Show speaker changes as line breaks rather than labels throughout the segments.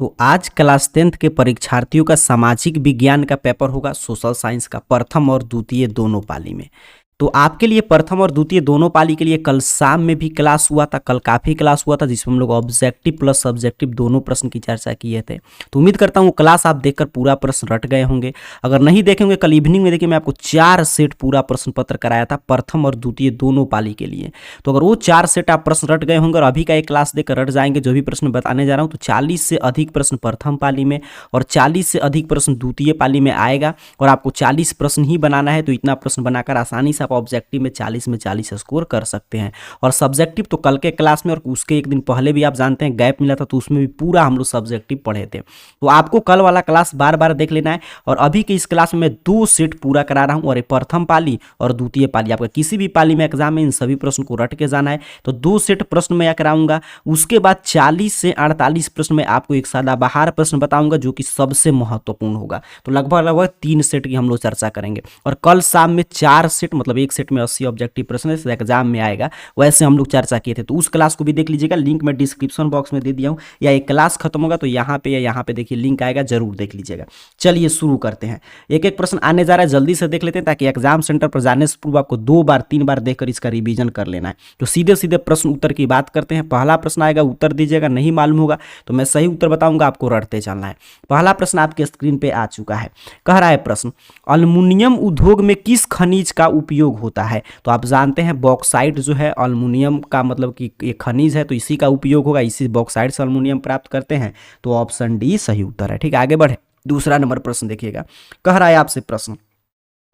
तो आज class 10th के परीक्षार्थियों का सामाजिक विज्ञान का पेपर होगा सोशल साइंस का प्रथम और द्वितीय दोनों पाली में। तो आपके लिए प्रथम और द्वितीय दोनों पाली के लिए कल शाम में भी क्लास हुआ था, कल काफ़ी क्लास हुआ था जिसमें हम लोग ऑब्जेक्टिव प्लस सब्जेक्टिव दोनों प्रश्न की चर्चा किए थे। तो उम्मीद करता हूँ क्लास आप देखकर पूरा प्रश्न रट गए होंगे। अगर नहीं देखेंगे कल इवनिंग में देखिए मैं आपको 4 सेट पूरा प्रश्न पत्र कराया था प्रथम और द्वितीय दोनों पाली के लिए। तो अगर वो 4 सेट आप प्रश्न रट गए होंगे और अभी का एक क्लास देकर रट जाएंगे जो भी प्रश्न बताने जा रहा हूँ, तो 40 से अधिक प्रश्न प्रथम पाली में और 40 से अधिक प्रश्न द्वितीय पाली में आएगा और आपको 40 प्रश्न ही बनाना है। तो इतना प्रश्न बनाकर आसानी से आप ऑब्जेक्टिव में 40 में 40 स्कोर कर सकते हैं। और सब्जेक्टिव तो कल के क्लास में और उसके एक दिन पहले भी आप जानते हैं गैप मिला था, तो उसमें भी पूरा हम लोग सब्जेक्टिव पढ़े थे। तो आपको कल वाला क्लास बार बार देख लेना है। और अभी के इस क्लास में मैं 2 सेट पूरा करा रहा हूँ और प्रथम पाली और द्वितीय पाली, आपका किसी भी पाली में एग्जाम में इन सभी प्रश्न को रट के जाना है। तो 2 सेट प्रश्न मैं कराऊंगा। उसके बाद 40 से 48 प्रश्न में आपको एक सदाबहार प्रश्न बताऊंगा जो कि सबसे महत्वपूर्ण होगा। तो लगभग 3 सेट की हम लोग चर्चा करेंगे। और कल शाम में 4 सेट मतलब एक सेट में 80 ऑब्जेक्टिव प्रश्न एग्जाम में आएगा, वैसे हम लोग चर्चा किए थे। तो उस क्लास को भी देख लीजिएगा, लिंक मैं डिस्क्रिप्शन बॉक्स में दे दिया हूँ, या एक क्लास खत्म होगा तो यहाँ पे या यहाँ पे देखिए लिंक आएगा, जरूर देख लीजिएगा। चलिए शुरू करते हैं। एक एक प्रश्न आने जा रहा है, जल्दी से देख लेते हैं ताकि एग्जाम सेंटर पर जाने से पूर्व आपको 2 बार 3 बार देखकर इसका रिवीजन कर लेना है। तो सीधे सीधे प्रश्न उत्तर की बात करते हैं। पहला प्रश्न आएगा, उत्तर दीजिएगा, नहीं मालूम होगा तो मैं सही उत्तर बताऊंगा, आपको रटते चलना है। पहला प्रश्न आपके स्क्रीन पे आ चुका है। कह रहा है प्रश्न, अल्युमिनियम उद्योग में किस खनिज का उपयोग होता है? तो आप जानते हैं बॉक्साइट जो है अल्युमिनियम का मतलब कि ये खनिज है, तो इसी का उपयोग होगा, इसी बॉक्साइट से अल्युमिनियम प्राप्त करते हैं। तो ऑप्शन डी सही उत्तर है। ठीक है, आगे बढ़े। दूसरा नंबर प्रश्न देखिएगा। कह रहा है आपसे प्रश्न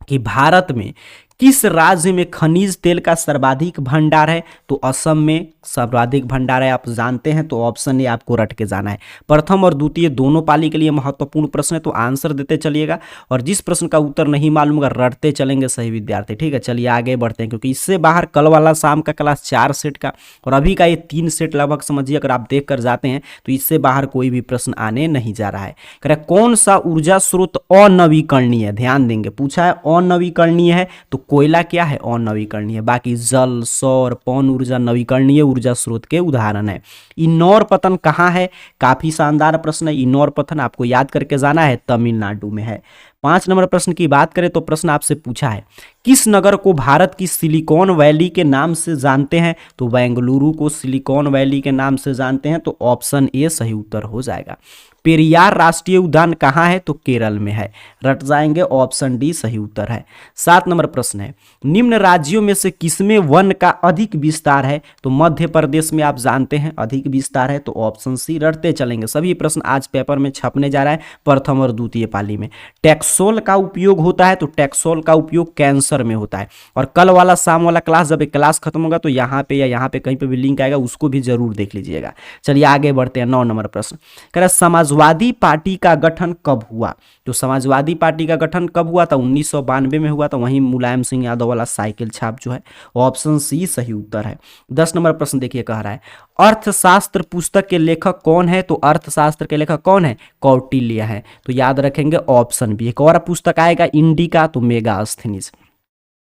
कि भारत में किस राज्य में खनिज तेल का सर्वाधिक भंडार है? तो असम में सर्वाधिक भंडार है, आप जानते हैं। तो ऑप्शन ए आपको रट के जाना है। प्रथम और द्वितीय दोनों पाली के लिए महत्वपूर्ण प्रश्न है, तो आंसर देते चलिएगा और जिस प्रश्न का उत्तर नहीं मालूम होगा रटते चलेंगे सही विद्यार्थी। ठीक है, चलिए आगे बढ़ते हैं, क्योंकि इससे बाहर कल वाला शाम का क्लास 4 सेट का और अभी का ये 3 सेट लगभग समझिए अगर आप देख कर जाते हैं तो इससे बाहर कोई भी प्रश्न आने नहीं जा रहा है। कह रहा है कौन सा ऊर्जा स्रोत अनवीकरणीय है? ध्यान देंगे, पूछा है अनवीकरणीय है, तो कोयला क्या है? अनवीकरणीय। बाकी जल, सौर, पवन ऊर्जा नवीकरणीय ऊर्जा स्रोत के उदाहरण है। इनौर पतन कहाँ है? काफी शानदार प्रश्न है। इनौर पतन आपको याद करके जाना है, तमिलनाडु में है। 5 नंबर प्रश्न की बात करें तो प्रश्न आपसे पूछा है, किस नगर को भारत की सिलिकॉन वैली के नाम से जानते हैं? तो बेंगलुरु को सिलिकॉन वैली के नाम से जानते हैं। तो ऑप्शन ए सही उत्तर हो जाएगा। पेरियार राष्ट्रीय उद्यान कहाँ है? तो केरल में है, रट जाएंगे, ऑप्शन डी सही उत्तर है। 7 नंबर प्रश्न है, निम्न राज्यों में से किसमें वन का अधिक विस्तार है? तो मध्य प्रदेश में आप जानते हैं अधिक विस्तार है, तो ऑप्शन सी, रटते चलेंगे। सभी प्रश्न आज पेपर में छपने जा रहा है प्रथम और द्वितीय पाली में। टैक्सोल का उपयोग होता है, तो टैक्सोल का उपयोग कैंसर में होता है। और कल वाला शाम वाला क्लास जब एक क्लास खत्म होगा तो यहाँ पे या यहाँ पे कहीं पे भी लिंक आएगा, उसको भी जरूर देख लीजिएगा। चलिए आगे बढ़ते हैं। 9 नंबर प्रश्न कह रहा है समाजवादी पार्टी का गठन कब हुआ? तो समाजवादी पार्टी का गठन कब हुआ था? 1992 में हुआ था। वहीं मुलायम सिंह यादव वाला साइकिल छाप जो है, ऑप्शन सी सही उत्तर है। 10 नंबर प्रश्न देखिए, कह रहा है अर्थशास्त्र पुस्तक के लेखक कौन है? तो अर्थशास्त्र के लेखक कौन है? कौटिल्य है, तो याद रखेंगे ऑप्शन बी। एक और पुस्तक आएगा इंडिका, तो मेगास्थनीज।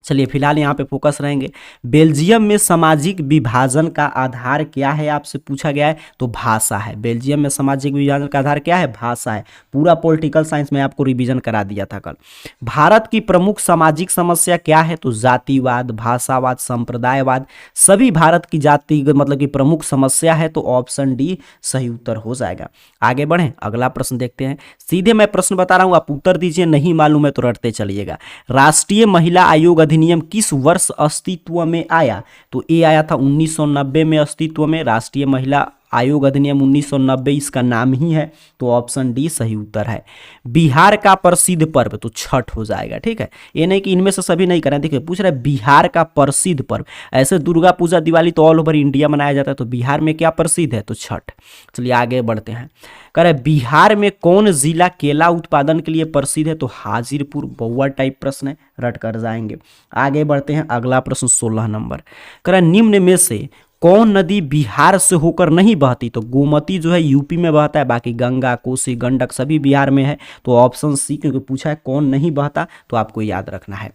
चलिए फिलहाल यहाँ पे फोकस रहेंगे। बेल्जियम में सामाजिक विभाजन का आधार क्या है? आपसे पूछा गया है, तो भाषा है। बेल्जियम में सामाजिक विभाजन का आधार क्या है? भाषा है। पूरा पॉलिटिकल साइंस में आपको रिवीजन करा दिया था कल। भारत की प्रमुख सामाजिक समस्या क्या है? तो जातिवाद, भाषावाद, संप्रदायवाद, सभी भारत की जाति मतलब की प्रमुख समस्या है। तो ऑप्शन डी सही उत्तर हो जाएगा। आगे बढ़ें, अगला प्रश्न देखते हैं। सीधे मैं प्रश्न बता रहा हूं, आप उत्तर दीजिए, नहीं मालूम है तो रटते चलिएगा। राष्ट्रीय महिला आयोग अधिनियम किस वर्ष अस्तित्व में आया? तो ये आया था 1990 में अस्तित्व में। राष्ट्रीय महिला आयोग अधिनियम 1990 इसका नाम ही है, तो ऑप्शन डी सही उत्तर है। बिहार का प्रसिद्ध पर्व, तो छठ हो जाएगा। ठीक है, ये नहीं कि इनमें से सभी नहीं करें। देखिए पूछ रहा है बिहार का प्रसिद्ध पर्व, ऐसे दुर्गा पूजा दिवाली तो ऑल ओवर इंडिया मनाया जाता है, तो बिहार में क्या प्रसिद्ध है? तो छठ। चलिए आगे बढ़ते हैं। कह रहे बिहार में कौन जिला केला उत्पादन के लिए प्रसिद्ध है? तो हाजीपुर। बहुआ टाइप प्रश्न है, रट कर जाएंगे। आगे बढ़ते हैं, अगला प्रश्न 16 नंबर। कह रहे निम्न में से कौन नदी बिहार से होकर नहीं बहती? तो गोमती जो है यूपी में बहता है, बाकी गंगा, कोसी, गंडक सभी बिहार में है। तो ऑप्शन सी, क्योंकि पूछा है कौन नहीं बहता तो आपको याद रखना है।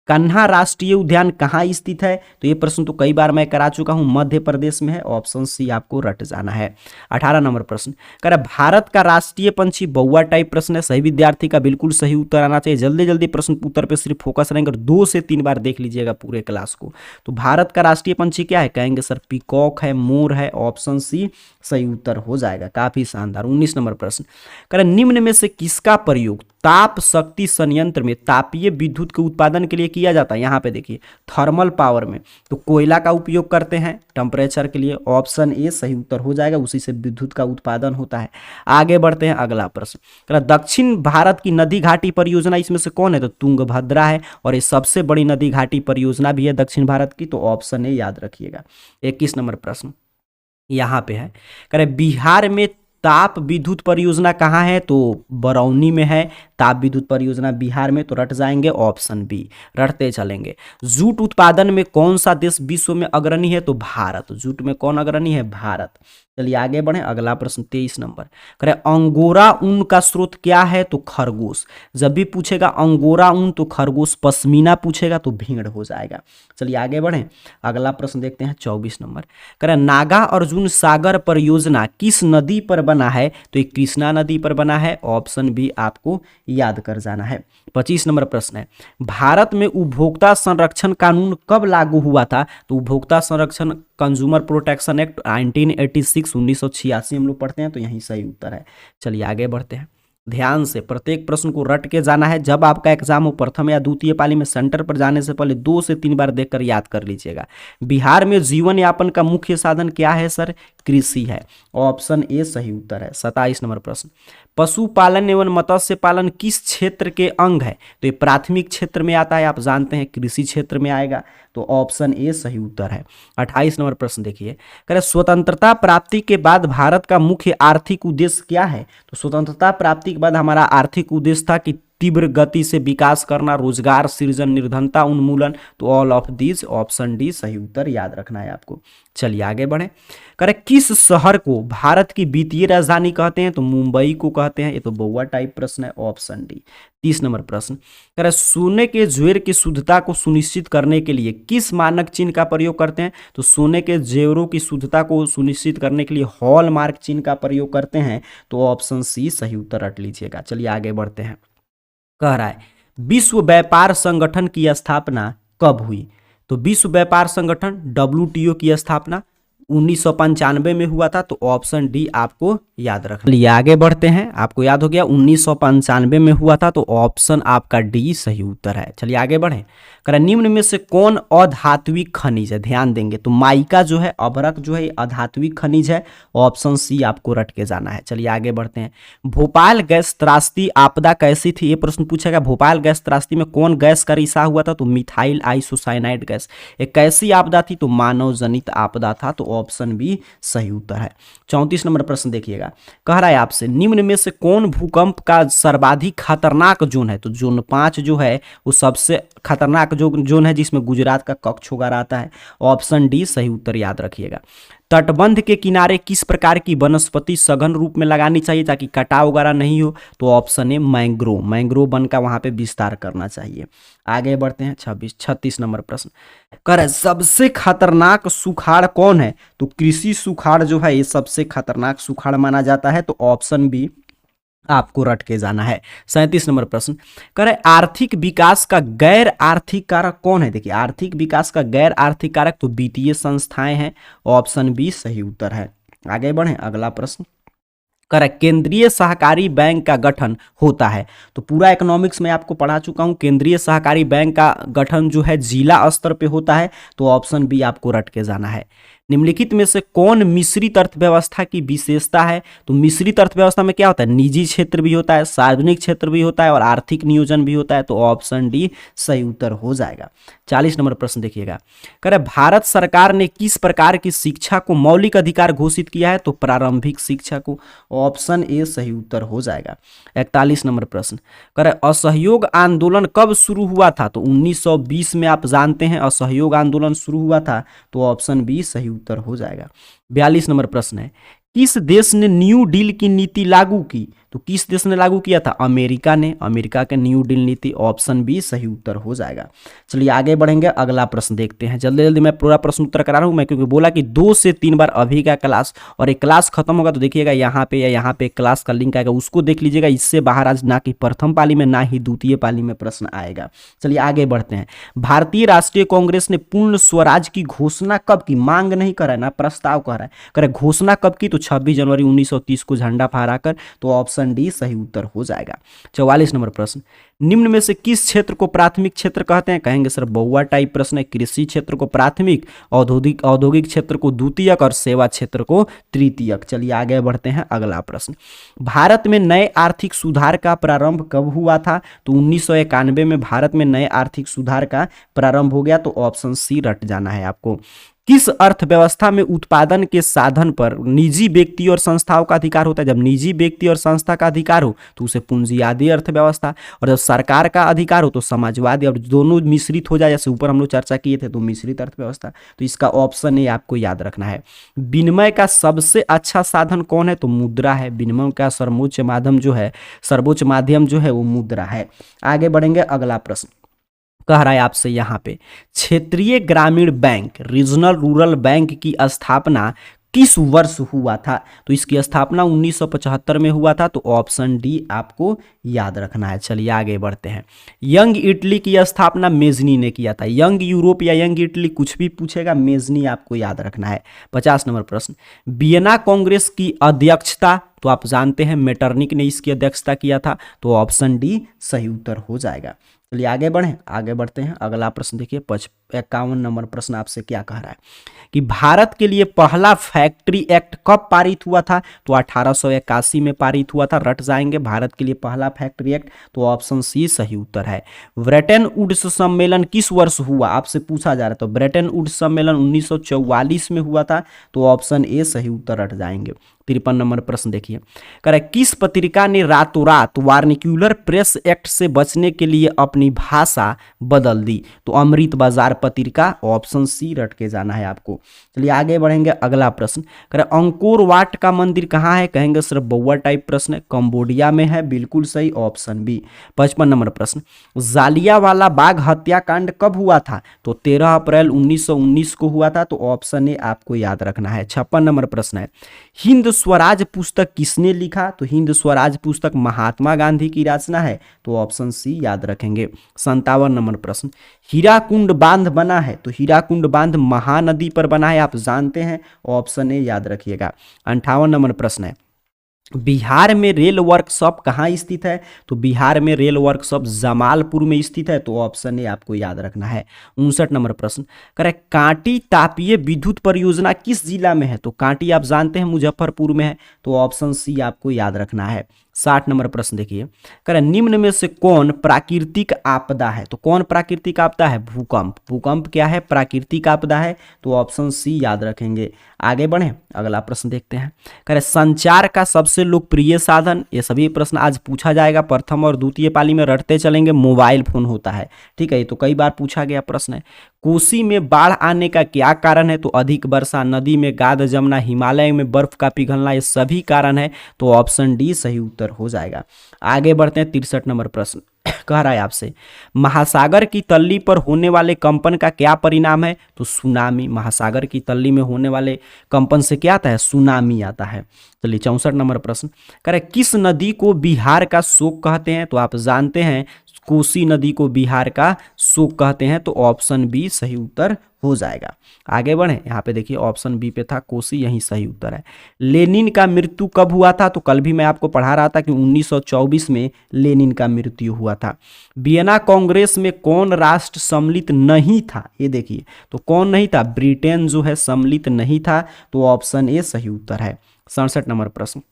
कान्हा राष्ट्रीय उद्यान कहाँ स्थित है? तो ये प्रश्न तो कई बार मैं करा चुका हूं, मध्य प्रदेश में है। ऑप्शन सी आपको रट जाना है। 18 नंबर प्रश्न कह रहा है भारत का राष्ट्रीय पंछी बौआ टाइप प्रश्न है। सही विद्यार्थी का बिल्कुल सही उत्तर आना चाहिए। जल्दी जल्दी प्रश्न उत्तर पे सिर्फ फोकस रहेंगे और 2 से 3 बार देख लीजिएगा पूरे क्लास को। तो भारत का राष्ट्रीय पंछी क्या है? कहेंगे सर पीकॉक है, मोर है। ऑप्शन सी सही उत्तर हो जाएगा। काफी शानदार। 19 नंबर प्रश्न कह रहा है निम्न में से किसका प्रयोग ताप शक्ति संयंत्र में तापीय विद्युत के उत्पादन के लिए किया जाता है? यहाँ पे देखिए थर्मल पावर में तो कोयला का उपयोग करते हैं टेम्परेचर के लिए। ऑप्शन ए सही उत्तर हो जाएगा, उसी से विद्युत का उत्पादन होता है। आगे बढ़ते हैं अगला प्रश्न कह रहा दक्षिण भारत की नदी घाटी परियोजना इसमें से कौन है? तो तुंगभद्रा है और ये सबसे बड़ी नदी घाटी परियोजना भी है दक्षिण भारत की। तो ऑप्शन ए याद रखिएगा। 21 नंबर प्रश्न यहाँ पे है कह रहे बिहार में ताप विद्युत परियोजना कहाँ है? तो बरौनी में है ताप विद्युत परियोजना बिहार में। तो रट जाएंगे ऑप्शन बी, रटते चलेंगे। जूट उत्पादन में कौन सा देश विश्व में अग्रणी है? तो भारत। जूट में कौन अग्रणी है? भारत। चलिए आगे बढ़े अगला प्रश्न 23 नंबर कह रहे अंगोरा ऊन का स्रोत क्या है? तो खरगोश। जब भी पूछेगा अंगोरा ऊन तो खरगोश, पश्मीना पूछेगा तो भेड़ हो जाएगा। चलिए आगे बढ़े अगला प्रश्न देखते हैं 24 नंबर कह रहे नागा अर्जुन सागर परियोजना किस नदी पर बना है? तो ये कृष्णा नदी पर बना है। ऑप्शन बी आपको याद कर जाना है। 25 नंबर प्रश्न है भारत में उपभोक्ता संरक्षण कानून कब लागू हुआ था? तो उपभोक्ता संरक्षण कंज्यूमर प्रोटेक्शन एक्ट 1986 1986 हम लोग पढ़ते हैं। तो यही सही उत्तर है। चलिए आगे बढ़ते हैं। ध्यान से प्रत्येक प्रश्न को रट के जाना है। जब आपका एग्जाम हो प्रथम या द्वितीय पाली में सेंटर पर जाने से पहले 2 से 3 बार देखकर याद कर लीजिएगा। बिहार में जीवन यापन का मुख्य साधन क्या है सर? कृषि है। ऑप्शन ए सही उत्तर है। 27 नंबर प्रश्न पशुपालन एवं मत्स्य पालन किस क्षेत्र के अंग है? तो ये प्राथमिक क्षेत्र में आता है, आप जानते हैं कृषि क्षेत्र में आएगा। तो ऑप्शन ए सही उत्तर है। 28 नंबर प्रश्न देखिए कह रहे स्वतंत्रता प्राप्ति के बाद भारत का मुख्य आर्थिक उद्देश्य क्या है? तो स्वतंत्रता प्राप्ति के बाद हमारा आर्थिक उद्देश्य था कि तीव्र गति से विकास करना, रोजगार सृजन, निर्धनता उन्मूलन। तो all of this option D सही उत्तर याद रखना है आपको। चलिए आगे बढ़े करे किस शहर को भारत की वित्तीय राजधानी कहते हैं? तो मुंबई को कहते हैं। ये तो बौआ टाइप प्रश्न है। Option D. 30 नंबर प्रश्न करे सोने के जेवर की शुद्धता को सुनिश्चित करने के लिए किस मानक चिन्ह का प्रयोग करते हैं? तो सोने के जेवरों की शुद्धता को सुनिश्चित करने के लिए हॉलमार्क चिन्ह का प्रयोग करते हैं। तो ऑप्शन सी सही उत्तर रट लीजिएगा। चलिए आगे बढ़ते हैं। कह रहा है विश्व व्यापार संगठन की स्थापना कब हुई? तो विश्व व्यापार संगठन WTO की स्थापना 1995 में हुआ था। तो ऑप्शन डी आपको याद रखना। चलिए आगे बढ़ते हैं। आपको याद हो गया 1995 में हुआ था। तो ऑप्शन आपका डी सही उत्तर है। चलिए आगे बढ़े कह निम्न में से कौन अधात्विक खनिज है? ध्यान देंगे तो माइका जो है, अभ्रक जो है अधात्विक खनिज है। ऑप्शन सी आपको रट के जाना है। चलिए आगे बढ़ते हैं। भोपाल गैस त्रासदी आपदा कैसी थी? ये प्रश्न पूछेगा। भोपाल गैस त्रासदी में कौन गैस का रिसाव हुआ था? तो मिथाइल आइसोसाइनाइड गैस। एक कैसी आपदा थी? तो मानव जनित आपदा था। तो ऑप्शन बी सही उत्तर है। 34 नंबर प्रश्न देखिएगा कह रहा है आपसे निम्न में से कौन भूकंप का सर्वाधिक खतरनाक जोन है? तो जोन 5 जो है वो सबसे खतरनाक जोन है जिसमें गुजरात का कच्छ होगा आता है। ऑप्शन डी सही उत्तर याद रखिएगा। तटबंध के किनारे किस प्रकार की वनस्पति सघन रूप में लगानी चाहिए ताकि कटाव वगैरह नहीं हो? तो ऑप्शन ए मैंग्रोव वन का वहां पे विस्तार करना चाहिए। आगे बढ़ते हैं 36 नंबर प्रश्न कह रहे सबसे खतरनाक सुखाड़ कौन है? तो कृषि सुखाड़ जो है ये सबसे खतरनाक सुखाड़ माना जाता है। तो ऑप्शन बी आपको रट के जाना है। 37 नंबर प्रश्न कह रहे आर्थिक विकास का गैर आर्थिक कारक कौन है? देखिए आर्थिक विकास का गैर आर्थिक कारक तो वित्तीय संस्थाएं हैं। ऑप्शन बी सही उत्तर है। आगे बढ़े अगला प्रश्न कह रहा केंद्रीय सहकारी बैंक का गठन होता है। तो पूरा इकोनॉमिक्स में आपको पढ़ा चुका हूं। केंद्रीय सहकारी बैंक का गठन जो है जिला स्तर पे होता है। तो ऑप्शन बी आपको रट के जाना है। निम्नलिखित में से कौन मिश्रित अर्थव्यवस्था की विशेषता है? तो मिश्रित अर्थव्यवस्था में क्या होता है? निजी क्षेत्र भी होता है, सार्वजनिक क्षेत्र भी होता है और आर्थिक नियोजन भी होता है। तो ऑप्शन डी सही उत्तर हो जाएगा। 40 नंबर प्रश्न देखिएगा कह रहे भारत सरकार ने किस प्रकार की शिक्षा को मौलिक अधिकार घोषित किया है? तो प्रारंभिक शिक्षा को। ऑप्शन ए सही उत्तर हो जाएगा। 41 नंबर प्रश्न कह रहे असहयोग आंदोलन कब शुरू हुआ था? तो 1920 में आप जानते हैं असहयोग आंदोलन शुरू हुआ था। तो ऑप्शन बी सही उत्तर हो जाएगा। 42 नंबर प्रश्न है किस देश ने न्यू डील की नीति लागू की? तो किस देश ने लागू किया था? अमेरिका ने। अमेरिका के न्यू डील नीति, ऑप्शन बी सही उत्तर हो जाएगा। चलिए आगे बढ़ेंगे, अगला प्रश्न देखते हैं। जल्दी जल्दी मैं पूरा प्रश्न उत्तर करा रहा हूँ मैं, क्योंकि बोला कि 2 से 3 बार अभी का क्लास, और एक क्लास खत्म होगा तो देखिएगा यहाँ पे या यहाँ पे क्लास का लिंक आएगा, उसको देख लीजिएगा। इससे बाहर आज ना कि प्रथम पाली में ना ही द्वितीय पाली में प्रश्न आएगा। चलिए आगे बढ़ते हैं। भारतीय राष्ट्रीय कांग्रेस ने पूर्ण स्वराज की घोषणा कब की? मांग नहीं कर रहा है ना, प्रस्ताव कर रहा है। करे घोषणा कब की? तो 26 जनवरी 1930 को झंडा फहराकर। तो ऑप्शन डी सही उत्तर हो जाएगा। 44 नंबर प्रश्न, निम्न में से किस क्षेत्र को प्राथमिक क्षेत्र कहते हैं? कहेंगे सर बहुआ टाइप प्रश्न है। कृषि क्षेत्र को प्राथमिक, औद्योगिक क्षेत्र को द्वितीयक और सेवा क्षेत्र को तृतीयक। चलिए आगे बढ़ते हैं, अगला प्रश्न। भारत में नए आर्थिक सुधार का प्रारंभ कब हुआ था? तो 1991 में भारत में नए आर्थिक सुधार का प्रारंभ हो गया। तो ऑप्शन सी रट जाना है आपको। किस अर्थव्यवस्था में उत्पादन के साधन पर निजी व्यक्ति और संस्थाओं का अधिकार होता है? जब निजी व्यक्ति और संस्था का अधिकार हो तो उसे पूंजीवादी अर्थव्यवस्था, और जब सरकार का अधिकार हो तो समाजवादी, और दोनों मिश्रित हो जाए, जैसे ऊपर हम लोग चर्चा किए थे, तो मिश्रित अर्थव्यवस्था। तो इसका ऑप्शन ए आपको याद रखना है। विनिमय का सबसे अच्छा साधन कौन है? तो मुद्रा है। विनिमय का सर्वोच्च माध्यम जो है वो मुद्रा है। आगे बढ़ेंगे, अगला प्रश्न कह रहा है आपसे यहाँ पे, क्षेत्रीय ग्रामीण बैंक, रीजनल रूरल बैंक की स्थापना किस वर्ष हुआ था? तो इसकी स्थापना 1975 में हुआ था। तो ऑप्शन डी आपको याद रखना है। चलिए आगे बढ़ते हैं। यंग इटली की स्थापना मेजनी ने किया था। यंग यूरोप या यंग इटली कुछ भी पूछेगा, मेजनी आपको याद रखना है। 50 नंबर प्रश्न, वियना कांग्रेस की अध्यक्षता, तो आप जानते हैं मेटरनिक ने इसकी अध्यक्षता किया था। तो ऑप्शन डी सही उत्तर हो जाएगा। चलिए आगे बढ़ते हैं, अगला प्रश्न देखिए। 51 नंबर प्रश्न आपसे क्या कह रहा है कि भारत के लिए पहला फैक्ट्री एक्ट कब पारित हुआ था? तो 1881 में पारित हुआ था। रट जाएंगे, भारत के लिए पहला फैक्ट्री एक्ट। तो ऑप्शन सी सही उत्तर है। ब्रेटन वुड्स सम्मेलन किस वर्ष हुआ? आपसे पूछा जा रहा है। तो ब्रेटन वुड्स सम्मेलन 1944 में हुआ था। तो ऑप्शन ए सही उत्तर रट जाएंगे। 53 नंबर प्रश्न देखिए, कह रहा है किस पत्रिका ने रातों रात वार्निकुलर प्रेस एक्ट से बचने के लिए अपनी भाषा बदल दी? तो अमृत बाजार पत्रिका। ऑप्शन सी रट के जाना है आपको। चलिए आगे बढ़ेंगे, अगला प्रश्न कह रहा है अंकोर वाट का मंदिर कहाँ है? कहेंगे सर बउआ टाइप प्रश्न है, कंबोडिया में है। बिल्कुल सही, ऑप्शन बी। 55 नंबर प्रश्न, जालियांवाला बाग हत्याकांड कब हुआ था? तो 13 अप्रैल 1919 को हुआ था। तो ऑप्शन ए आपको याद रखना है। 56 नंबर प्रश्न है, हिंद स्वराज पुस्तक किसने लिखा? तो हिंद स्वराज पुस्तक महात्मा गांधी की रचना है। तो ऑप्शन सी याद रखेंगे। 57 नंबर प्रश्न, हीराकुंड बांध बना है? तो हीराकुंड बांध महानदी पर बना है, आप जानते हैं। ऑप्शन ए याद रखिएगा। 58 नंबर प्रश्न है, बिहार में रेल वर्कशॉप कहाँ स्थित है? तो बिहार में रेल वर्कशॉप जमालपुर में स्थित है। तो ऑप्शन ए आपको याद रखना है। 59 नंबर प्रश्न करें, कांटी तापीय विद्युत परियोजना किस जिला में है? तो कांटी आप जानते हैं मुजफ्फरपुर में है। तो ऑप्शन सी आपको याद रखना है। 60 नंबर प्रश्न देखिए, करें निम्न में से कौन प्राकृतिक आपदा है? तो कौन प्राकृतिक आपदा है? भूकंप। भूकंप क्या है? प्राकृतिक आपदा है। तो ऑप्शन सी याद रखेंगे। आगे बढ़े, अगला प्रश्न देखते हैं। करें संचार का सबसे लोकप्रिय साधन, ये सभी प्रश्न आज पूछा जाएगा प्रथम और द्वितीय पाली में, रटते चलेंगे। मोबाइल फोन होता है, ठीक है, ये तो कई बार पूछा गया प्रश्न है। कोसी में बाढ़ आने का क्या कारण है? तो अधिक वर्षा, नदी में गाद जमना, हिमालय में बर्फ का पिघलना, ये सभी कारण है। तो ऑप्शन डी सही उत्तर हो जाएगा। आगे बढ़ते हैं, 63 नंबर प्रश्न कह रहा है आपसे, महासागर की तल्ली पर होने वाले कंपन का क्या परिणाम है? तो सुनामी। महासागर की तल्ली में होने वाले कंपन से क्या आता है? सुनामी आता है। चलिए 64 नंबर प्रश्न कह रहे किस नदी को बिहार का शोक कहते हैं? तो आप जानते हैं कोसी नदी को बिहार का शोक कहते हैं। तो ऑप्शन बी सही उत्तर हो जाएगा। आगे बढ़े, यहाँ पे देखिए ऑप्शन बी पे था कोसी, यही सही उत्तर है। लेनिन का मृत्यु कब हुआ था? तो कल भी मैं आपको पढ़ा रहा था कि 1924 में लेनिन का मृत्यु हुआ था। वियना कांग्रेस में कौन राष्ट्र सम्मिलित नहीं था? ये देखिए, तो कौन नहीं था? ब्रिटेन जो है सम्मिलित नहीं था। तो ऑप्शन ए सही उत्तर है। 67 नंबर प्रश्न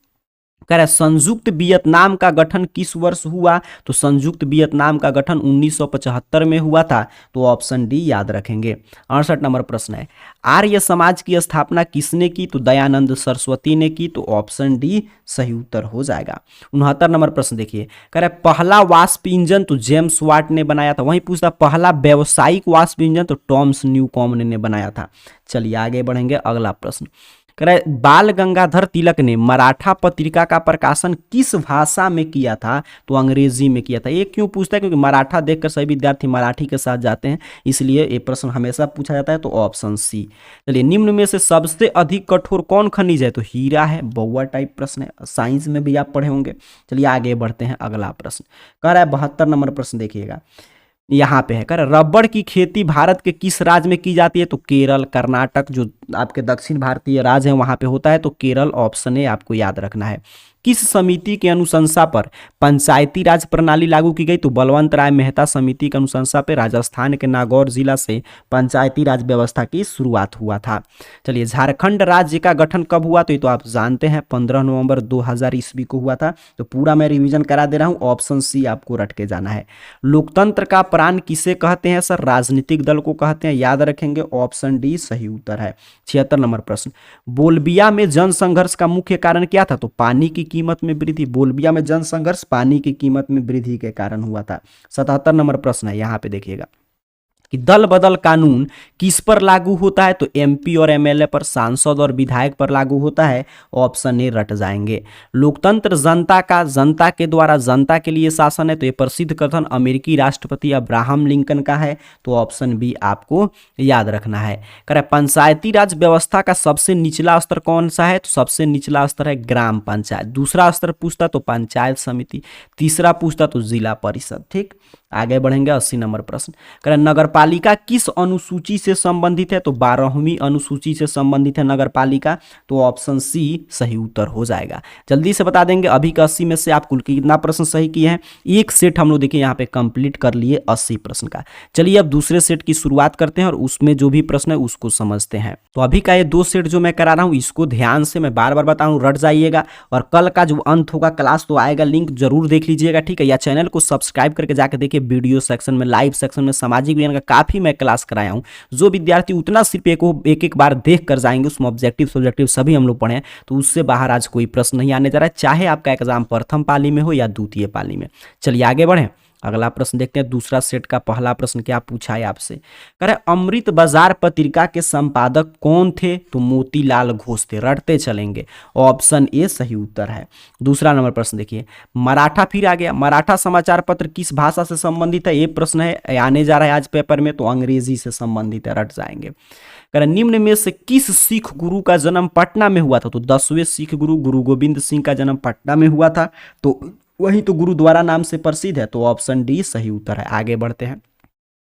कह रहा है संयुक्त वियतनाम का गठन किस वर्ष हुआ? तो संयुक्त वियतनाम का गठन 1975 में हुआ था। तो ऑप्शन डी याद रखेंगे। 68 नंबर प्रश्न है, आर्य समाज की स्थापना किसने की? तो दयानंद सरस्वती ने की। तो ऑप्शन डी सही उत्तर हो जाएगा। 69 नंबर प्रश्न देखिए, कह रहा है पहला वाष्प इंजन तो जेम्स वाट ने बनाया था। वहीं पूछता पहला व्यावसायिक वाष्प इंजन तो टॉमस न्यूकॉम्ब ने बनाया था। चलिए आगे बढ़ेंगे, अगला प्रश्न करे बाल गंगाधर तिलक ने मराठा पत्रिका का प्रकाशन किस भाषा में किया था? तो अंग्रेजी में किया था। ये क्यों पूछता है? क्योंकि मराठा देखकर सभी विद्यार्थी मराठी के साथ जाते हैं, इसलिए ये प्रश्न हमेशा पूछा जाता है। तो ऑप्शन सी। चलिए, निम्न में से सबसे अधिक कठोर कौन खनिज है? तो हीरा है। बउआ टाइप प्रश्न है, साइंस में भी आप पढ़े होंगे। चलिए आगे बढ़ते हैं, अगला प्रश्न कह रहा है 72 नंबर प्रश्न देखिएगा, यहाँ पे है। कर रबड़ की खेती भारत के किस राज्य में की जाती है? तो केरल, कर्नाटक, जो आपके दक्षिण भारतीय राज्य हैं वहां पे होता है। तो केरल ऑप्शन ए आपको याद रखना है। किस समिति की अनुशंसा पर पंचायती राज प्रणाली लागू की गई? तो बलवंत राय मेहता समिति की अनुशंसा पे राजस्थान के नागौर जिला से पंचायती राज व्यवस्था की शुरुआत हुआ था। चलिए, झारखंड राज्य का गठन कब हुआ? तो ये तो आप जानते हैं 15 नवंबर 2000 ईस्वी को हुआ था। तो पूरा मैं रिवीजन करा दे रहा हूँ, ऑप्शन सी आपको रट के जाना है। लोकतंत्र का प्राण किसे कहते हैं? सर, राजनीतिक दल को कहते हैं, याद रखेंगे। ऑप्शन डी सही उत्तर है। 76 नंबर प्रश्न, बोलबिया में जनसंघर्ष का मुख्य कारण क्या था? तो पानी की कीमत में वृद्धि। बोलबिया में जनसंघर्ष पानी की कीमत में वृद्धि के कारण हुआ था। 77 नंबर प्रश्न है, यहां पे देखिएगा कि दल बदल कानून किस पर लागू होता है? तो एमपी और एमएलए पर, सांसद और विधायक पर लागू होता है। ऑप्शन ए रट जाएंगे। लोकतंत्र जनता के द्वारा जनता के लिए शासन है। तो ये प्रसिद्ध कथन अमेरिकी राष्ट्रपति अब्राहम लिंकन का है। तो ऑप्शन बी आपको याद रखना है। कह रहा है पंचायती राज व्यवस्था का सबसे निचला स्तर कौन सा है? तो सबसे निचला स्तर है ग्राम पंचायत। दूसरा स्तर पूछता तो पंचायत समिति। तीसरा पूछता तो जिला परिषद। ठीक, आगे बढ़ेंगे। 80 नंबर प्रश्न, कह रहे नगरपालिका किस अनुसूची से संबंधित है? तो 12वीं अनुसूची से संबंधित है नगरपालिका। तो ऑप्शन सी सही उत्तर हो जाएगा। जल्दी से बता देंगे अभी का 80 में से आप कुल कितना प्रश्न सही किए हैं। एक सेट हम लोग देखिए यहाँ पे कंप्लीट कर लिए 80 प्रश्न का। चलिए अब दूसरे सेट की शुरुआत करते हैं और उसमें जो भी प्रश्न है उसको समझते हैं। तो अभी का ये 2 सेट जो मैं करा रहा हूँ इसको ध्यान से मैं बार बार बता रहा हूँ, रट जाइएगा। और कल का जो अंत होगा क्लास तो आएगा, लिंक जरूर देख लीजिएगा। ठीक है, या चैनल को सब्सक्राइब करके जाकर देखिए वीडियो सेक्शन में, लाइव सेक्शन में सामाजिक विज्ञान का काफी मैं क्लास कराया हूं। जो विद्यार्थी उतना सिर्फ एक बार देख कर जाएंगे, उसमें ऑब्जेक्टिव सब्जेक्टिव सभी हम लोग पढ़े हैं, तो उससे बाहर आज कोई प्रश्न नहीं आने जा रहा है, चाहे आपका एग्जाम प्रथम पाली में हो या द्वितीय पाली में। चलिए आगे बढ़े, अगला प्रश्न देखते हैं। दूसरा सेट का पहला प्रश्न क्या पूछा है आपसे? कह रहे अमृत बाजार पत्रिका के संपादक कौन थे? तो मोतीलाल घोष थे। रटते चलेंगे, ऑप्शन ए सही उत्तर है। दूसरा नंबर प्रश्न देखिए, मराठा फिर आ गया। मराठा समाचार पत्र किस भाषा से संबंधित है? ये प्रश्न है, आने जा रहा है आज पेपर में। तो अंग्रेजी से संबंधित है, रट जाएंगे। कह रहे निम्न में से किस सिख गुरु का जन्म पटना में हुआ था? तो 10वें सिख गुरु गुरु गोविंद सिंह का जन्म पटना में हुआ था। तो वही तो गुरुद्वारा नाम से प्रसिद्ध है। तो ऑप्शन डी सही उत्तर है। आगे बढ़ते हैं।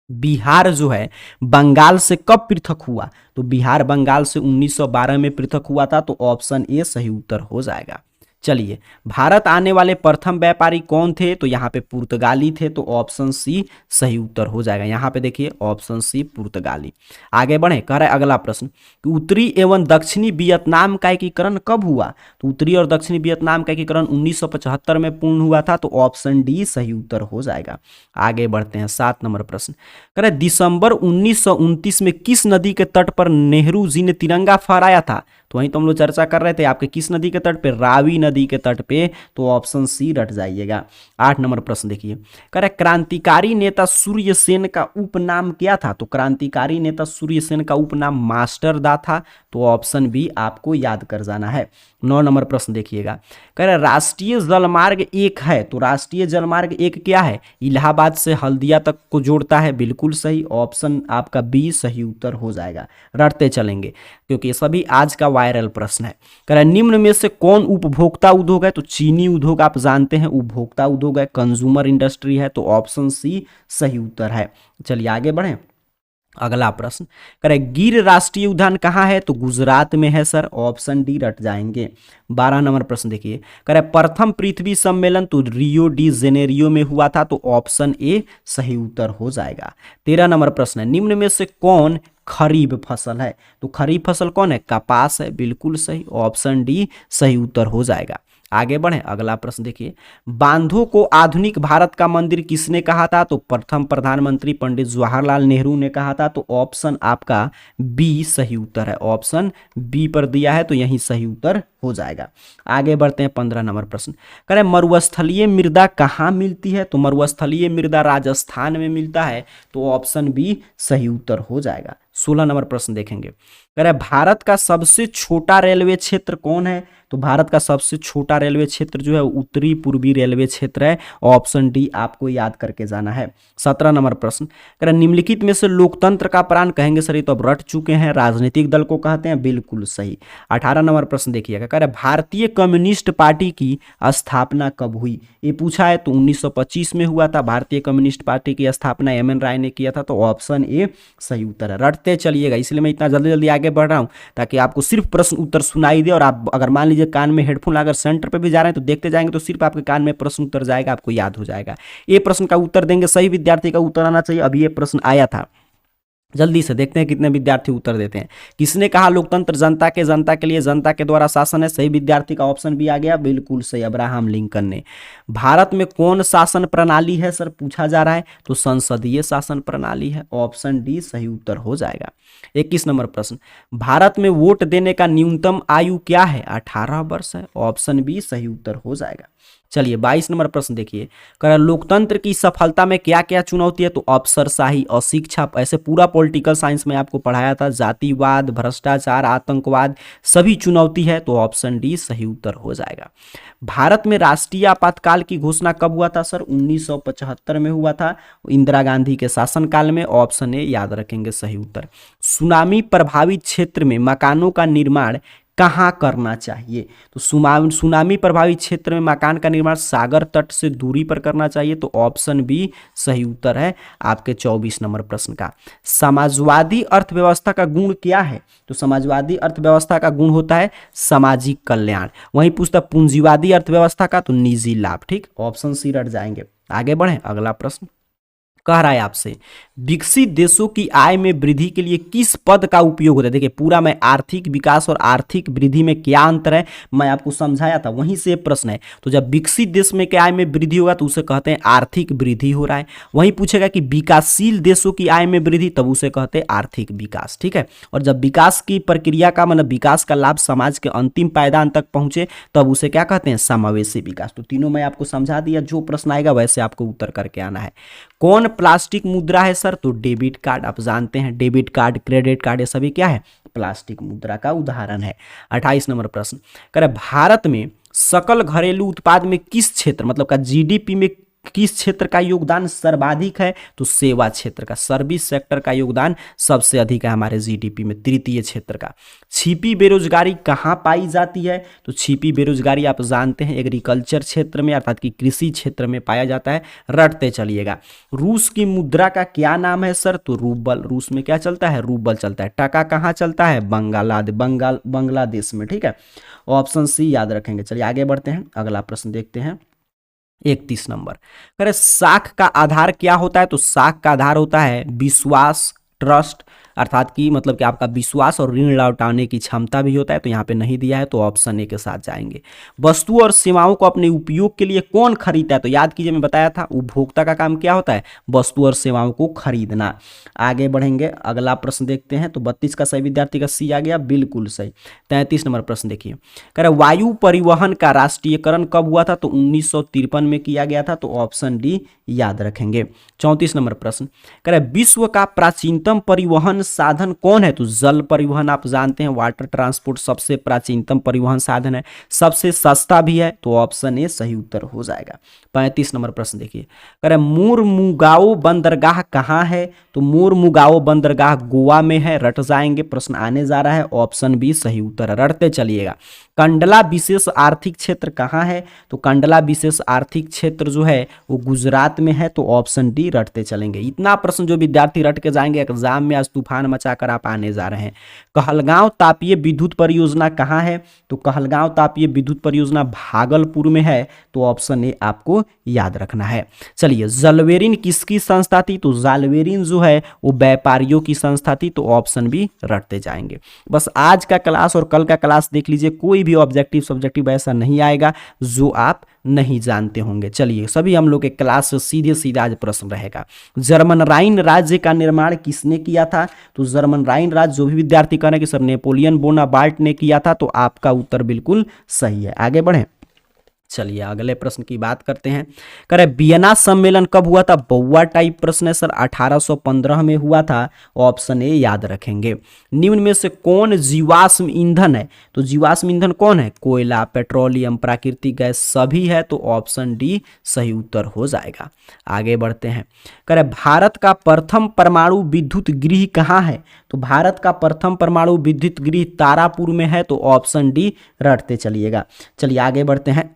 बिहार जो है बंगाल से कब पृथक हुआ? तो बिहार बंगाल से 1912 में पृथक हुआ था। तो ऑप्शन ए सही उत्तर हो जाएगा। चलिए, भारत आने वाले प्रथम व्यापारी कौन थे? तो यहाँ पे पुर्तगाली थे। तो ऑप्शन सी सही उत्तर हो जाएगा। यहाँ पे देखिए ऑप्शन सी पुर्तगाली। आगे बढ़े, कह रहा है अगला प्रश्न कि उत्तरी एवं दक्षिणी वियतनाम का एकीकरण कब हुआ? तो उत्तरी और दक्षिणी वियतनाम का एकीकरण 1975 में पूर्ण हुआ था। तो ऑप्शन डी सही उत्तर हो जाएगा। आगे बढ़ते हैं, 7 नंबर प्रश्न, कह रहे दिसंबर 1929 में किस नदी के तट पर नेहरू जी ने तिरंगा फहराया था? तो वहीं तो हम लोग चर्चा कर रहे थे आपके किस नदी के तट पे? रावी नदी के तट पे। तो ऑप्शन सी रट जाइएगा। 8 नंबर प्रश्न देखिए, कह रहे क्रांतिकारी नेता सूर्य सेन का उपनाम क्या था? तो क्रांतिकारी नेता सूर्य सेन का उपनाम मास्टर दा था। तो ऑप्शन बी आपको याद कर जाना है। 9 नंबर प्रश्न देखिएगा, कह रहे राष्ट्रीय जलमार्ग 1 है। तो राष्ट्रीय जलमार्ग 1 क्या है? इलाहाबाद से हल्दिया तक को जोड़ता है। बिल्कुल सही, ऑप्शन आपका बी सही उत्तर हो जाएगा। रटते चलेंगे क्योंकि सभी आज का वायरल प्रश्न है। कह रहे निम्न में से कौन उपभोक्ता उद्योग है? तो चीनी उद्योग आप जानते हैं उपभोक्ता उद्योग है, कंज्यूमर इंडस्ट्री है। तो ऑप्शन सी सही उत्तर है। चलिए आगे बढ़ें, अगला प्रश्न, करे गिर राष्ट्रीय उद्यान कहाँ है? तो गुजरात में है सर। ऑप्शन डी रट जाएंगे। 12 नंबर प्रश्न देखिए, करे प्रथम पृथ्वी सम्मेलन तो रियो डी जेनेरियो में हुआ था। तो ऑप्शन ए सही उत्तर हो जाएगा। 13 नंबर प्रश्न है, निम्न में से कौन खरीफ फसल है? तो खरीफ फसल कौन है? कपास है। बिल्कुल सही, ऑप्शन डी सही उत्तर हो जाएगा। आगे बढ़े, अगला प्रश्न देखिए, बांधों को आधुनिक भारत का मंदिर किसने कहा था? तो प्रथम प्रधानमंत्री पंडित जवाहरलाल नेहरू ने कहा था। तो ऑप्शन आपका बी सही उत्तर है। ऑप्शन बी पर दिया है तो यही सही उत्तर हो जाएगा। आगे बढ़ते हैं, 15 नंबर प्रश्न, करें मरुस्थलीय मृदा कहाँ मिलती है? तो मरुस्थलीय मृदा राजस्थान में मिलता है। तो ऑप्शन बी सही उत्तर हो जाएगा। 16 नंबर प्रश्न देखेंगे, कह रहा है भारत का सबसे छोटा रेलवे क्षेत्र कौन है? तो भारत का सबसे छोटा रेलवे क्षेत्र जो है उत्तरी पूर्वी रेलवे क्षेत्र है। ऑप्शन डी आपको याद करके जाना है। 17 नंबर प्रश्न, कह रहा है निम्नलिखित में से लोकतंत्र का प्राण कहेंगे सर, ये तो अब रट चुके हैं, राजनीतिक दल को कहते हैं, बिल्कुल सही। 18 नंबर प्रश्न देखिएगा, कह रहा है भारतीय कम्युनिस्ट पार्टी की स्थापना कब हुई? ये पूछा है तो 1925 में हुआ था भारतीय कम्युनिस्ट पार्टी की स्थापना एम.एन. राय ने किया था, तो ऑप्शन ए सही उत्तर है। रटते चलिएगा, इसलिए मैं इतना जल्दी जल्दी आगे बढ़ रहा हूं ताकि आपको सिर्फ प्रश्न उत्तर सुनाई दे, और आप अगर मान लीजिए कान में हेडफोन लगाकर सेंटर पे भी जा रहे हैं तो देखते जाएंगे तो सिर्फ आपके कान में प्रश्न उत्तर जाएगा, आपको याद हो जाएगा। ये प्रश्न का उत्तर देंगे, सही विद्यार्थी का उत्तर आना चाहिए। अभी ये प्रश्न आया था, जल्दी से देखते हैं कितने विद्यार्थी उत्तर देते हैं। किसने कहा लोकतंत्र जनता के लिए, जनता के द्वारा शासन है? सही विद्यार्थी का ऑप्शन भी आ गया, बिल्कुल सही, अब्राहम लिंकन ने। भारत में कौन शासन प्रणाली है सर, पूछा जा रहा है, तो संसदीय शासन प्रणाली है। ऑप्शन डी सही उत्तर हो जाएगा। 21 नंबर प्रश्न, भारत में वोट देने का न्यूनतम आयु क्या है? 18 वर्ष है। ऑप्शन बी सही उत्तर हो जाएगा। चलिए 22 नंबर प्रश्न देखिए, कह लोकतंत्र की सफलता में क्या क्या चुनौती है? तो अफसरशाही, अशिक्षा, ऐसे पूरा पॉलिटिकल साइंस में आपको पढ़ाया था, जातिवाद, भ्रष्टाचार, आतंकवाद, सभी चुनौती है, तो ऑप्शन डी सही उत्तर हो जाएगा। भारत में राष्ट्रीय आपातकाल की घोषणा कब हुआ था सर? 1975 में हुआ था, इंदिरा गांधी के शासनकाल में। ऑप्शन ए याद रखेंगे सही उत्तर। सुनामी प्रभावित क्षेत्र में मकानों का निर्माण कहाँ करना चाहिए? तो सुनामी प्रभावित क्षेत्र में मकान का निर्माण सागर तट से दूरी पर करना चाहिए, तो ऑप्शन बी सही उत्तर है आपके 24 नंबर प्रश्न का। समाजवादी अर्थव्यवस्था का गुण क्या है? तो समाजवादी अर्थव्यवस्था का गुण होता है सामाजिक कल्याण। वहीं पूछता पूंजीवादी अर्थव्यवस्था का, तो निजी लाभ। ठीक, ऑप्शन सी रट जाएंगे। आगे बढ़े, अगला प्रश्न कह रहा है आपसे, विकसित देशों की आय में वृद्धि के लिए किस पद का उपयोग होता है? देखिए पूरा मैं आर्थिक विकास और आर्थिक वृद्धि में क्या अंतर है मैं आपको समझाया था, वहीं से प्रश्न है। तो जब विकसित देश में क्या आय में वृद्धि होगा तो उसे कहते हैं आर्थिक वृद्धि हो रहा है। वहीं पूछेगा कि विकासशील देशों की आय में वृद्धि, तब उसे कहते हैं आर्थिक विकास। ठीक है, और जब विकास की प्रक्रिया का मतलब विकास का लाभ समाज के अंतिम पायदान तक पहुंचे तब उसे क्या कहते हैं? समावेशी विकास। तो तीनों मैं आपको समझा दिया, जो प्रश्न आएगा वैसे आपको उत्तर करके आना है। कौन प्लास्टिक मुद्रा है सर? तो डेबिट कार्ड। आप जानते हैं डेबिट कार्ड, क्रेडिट कार्ड, ये सभी क्या है? प्लास्टिक मुद्रा का उदाहरण है। 28 नंबर प्रश्न, कह रहे भारत में सकल घरेलू उत्पाद में किस क्षेत्र मतलब का जीडीपी में किस क्षेत्र का योगदान सर्वाधिक है? तो सेवा क्षेत्र का, सर्विस सेक्टर का योगदान सबसे अधिक है हमारे जीडीपी में, तृतीय क्षेत्र का। छिपी बेरोजगारी कहाँ पाई जाती है? तो छिपी बेरोजगारी आप जानते हैं एग्रीकल्चर क्षेत्र में अर्थात कि कृषि क्षेत्र में पाया जाता है। रटते चलिएगा। रूस की मुद्रा का क्या नाम है सर? तो रूबल। रूस में क्या चलता है? रूबल चलता है। टका कहाँ चलता है? बांग्लादेश में। ठीक है, ऑप्शन सी याद रखेंगे। चलिए आगे बढ़ते हैं, अगला प्रश्न देखते हैं। 31 नंबर, कह रहे साख का आधार क्या होता है? तो साख का आधार होता है विश्वास, ट्रस्ट, अर्थात कि मतलब कि आपका विश्वास और ऋण लौटाने की क्षमता भी होता है, तो यहाँ पे नहीं दिया है, तो ऑप्शन ए के साथ जाएंगे। वस्तु और सेवाओं को अपने उपयोग के लिए कौन खरीदता है? तो याद कीजिए मैं बताया था उपभोक्ता का काम क्या होता है? वस्तु और सेवाओं को खरीदना। आगे बढ़ेंगे, अगला प्रश्न देखते हैं। तो 32 का सही विद्यार्थी का सी आ गया, बिल्कुल सही। 33 नंबर प्रश्न देखिए, कह रहे वायु परिवहन का राष्ट्रीयकरण कब हुआ था? तो 1953 में किया गया था, तो ऑप्शन डी याद रखेंगे। 34 नंबर प्रश्न, कह रहे विश्व का प्राचीनतम परिवहन साधन कौन है? तो जल परिवहन। आप जानते हैं वाटर ट्रांसपोर्ट सबसे प्राचीनतम परिवहन साधन है, सबसे सस्ता भी है, तो ऑप्शन ए सही उत्तर हो जाएगा। 35 नंबर प्रश्न देखिए, कह रहे मोरमुगाओ बंदरगाह कहाँ है? तो मोरमुगाओ बंदरगाह गोवा में है। रट जाएंगे, प्रश्न आने जा रहा है, ऑप्शन बी सही उत्तर है। रटते चलिएगा। कंडला विशेष आर्थिक क्षेत्र कहाँ है? तो कंडला विशेष आर्थिक क्षेत्र जो है वो गुजरात में है, तो ऑप्शन डी रटते चलेंगे। इतना प्रश्न जो विद्यार्थी रट के जाएंगे एग्जाम में आज तूफान मचाकर आप आने जा रहे हैं। कहलगांव तापीय विद्युत परियोजना कहाँ है? तो कहलगांव तापीय विद्युत परियोजना भागलपुर में है, तो ऑप्शन ए आपको याद रखना है। चलिए, जलवेरिन किसकी संस्था थी? तो जालवेरिन जो है वो व्यापारियों की संस्था थी, तो ऑप्शन बी रटते जाएंगे। बस आज का क्लास और कल का क्लास देख लीजिए, कोई भी ऑब्जेक्टिव सब्जेक्टिव ऐसा नहीं आएगा जो आप नहीं जानते होंगे। चलिए, सभी हम लोग के क्लास से सीधे सीधा आज प्रश्न रहेगा। जर्मन राइन राज्य का निर्माण किसने किया था? तो जर्मन राइन राज्य जो भी विद्यार्थी कह रहे हैं कि सर नेपोलियन बोनापार्ट ने किया था, तो आपका उत्तर बिल्कुल सही है। आगे बढ़े, चलिए अगले प्रश्न की बात करते हैं। कह रहे वियना सम्मेलन कब हुआ था? बउआ टाइप प्रश्न है सर, 1815 में हुआ था। ऑप्शन ए याद रखेंगे। निम्न में से कौन जीवाश्म ईंधन है? तो जीवाश्म ईंधन कौन है? कोयला, पेट्रोलियम, प्राकृतिक गैस सभी है, तो ऑप्शन डी सही उत्तर हो जाएगा। आगे बढ़ते हैं। कह रहे भारत का प्रथम परमाणु विद्युत गृह कहाँ है? तो भारत का प्रथम परमाणु विद्युत गृह तारापुर में है, तो ऑप्शन डी रटते चलिएगा। चलिए आगे बढ़ते हैं।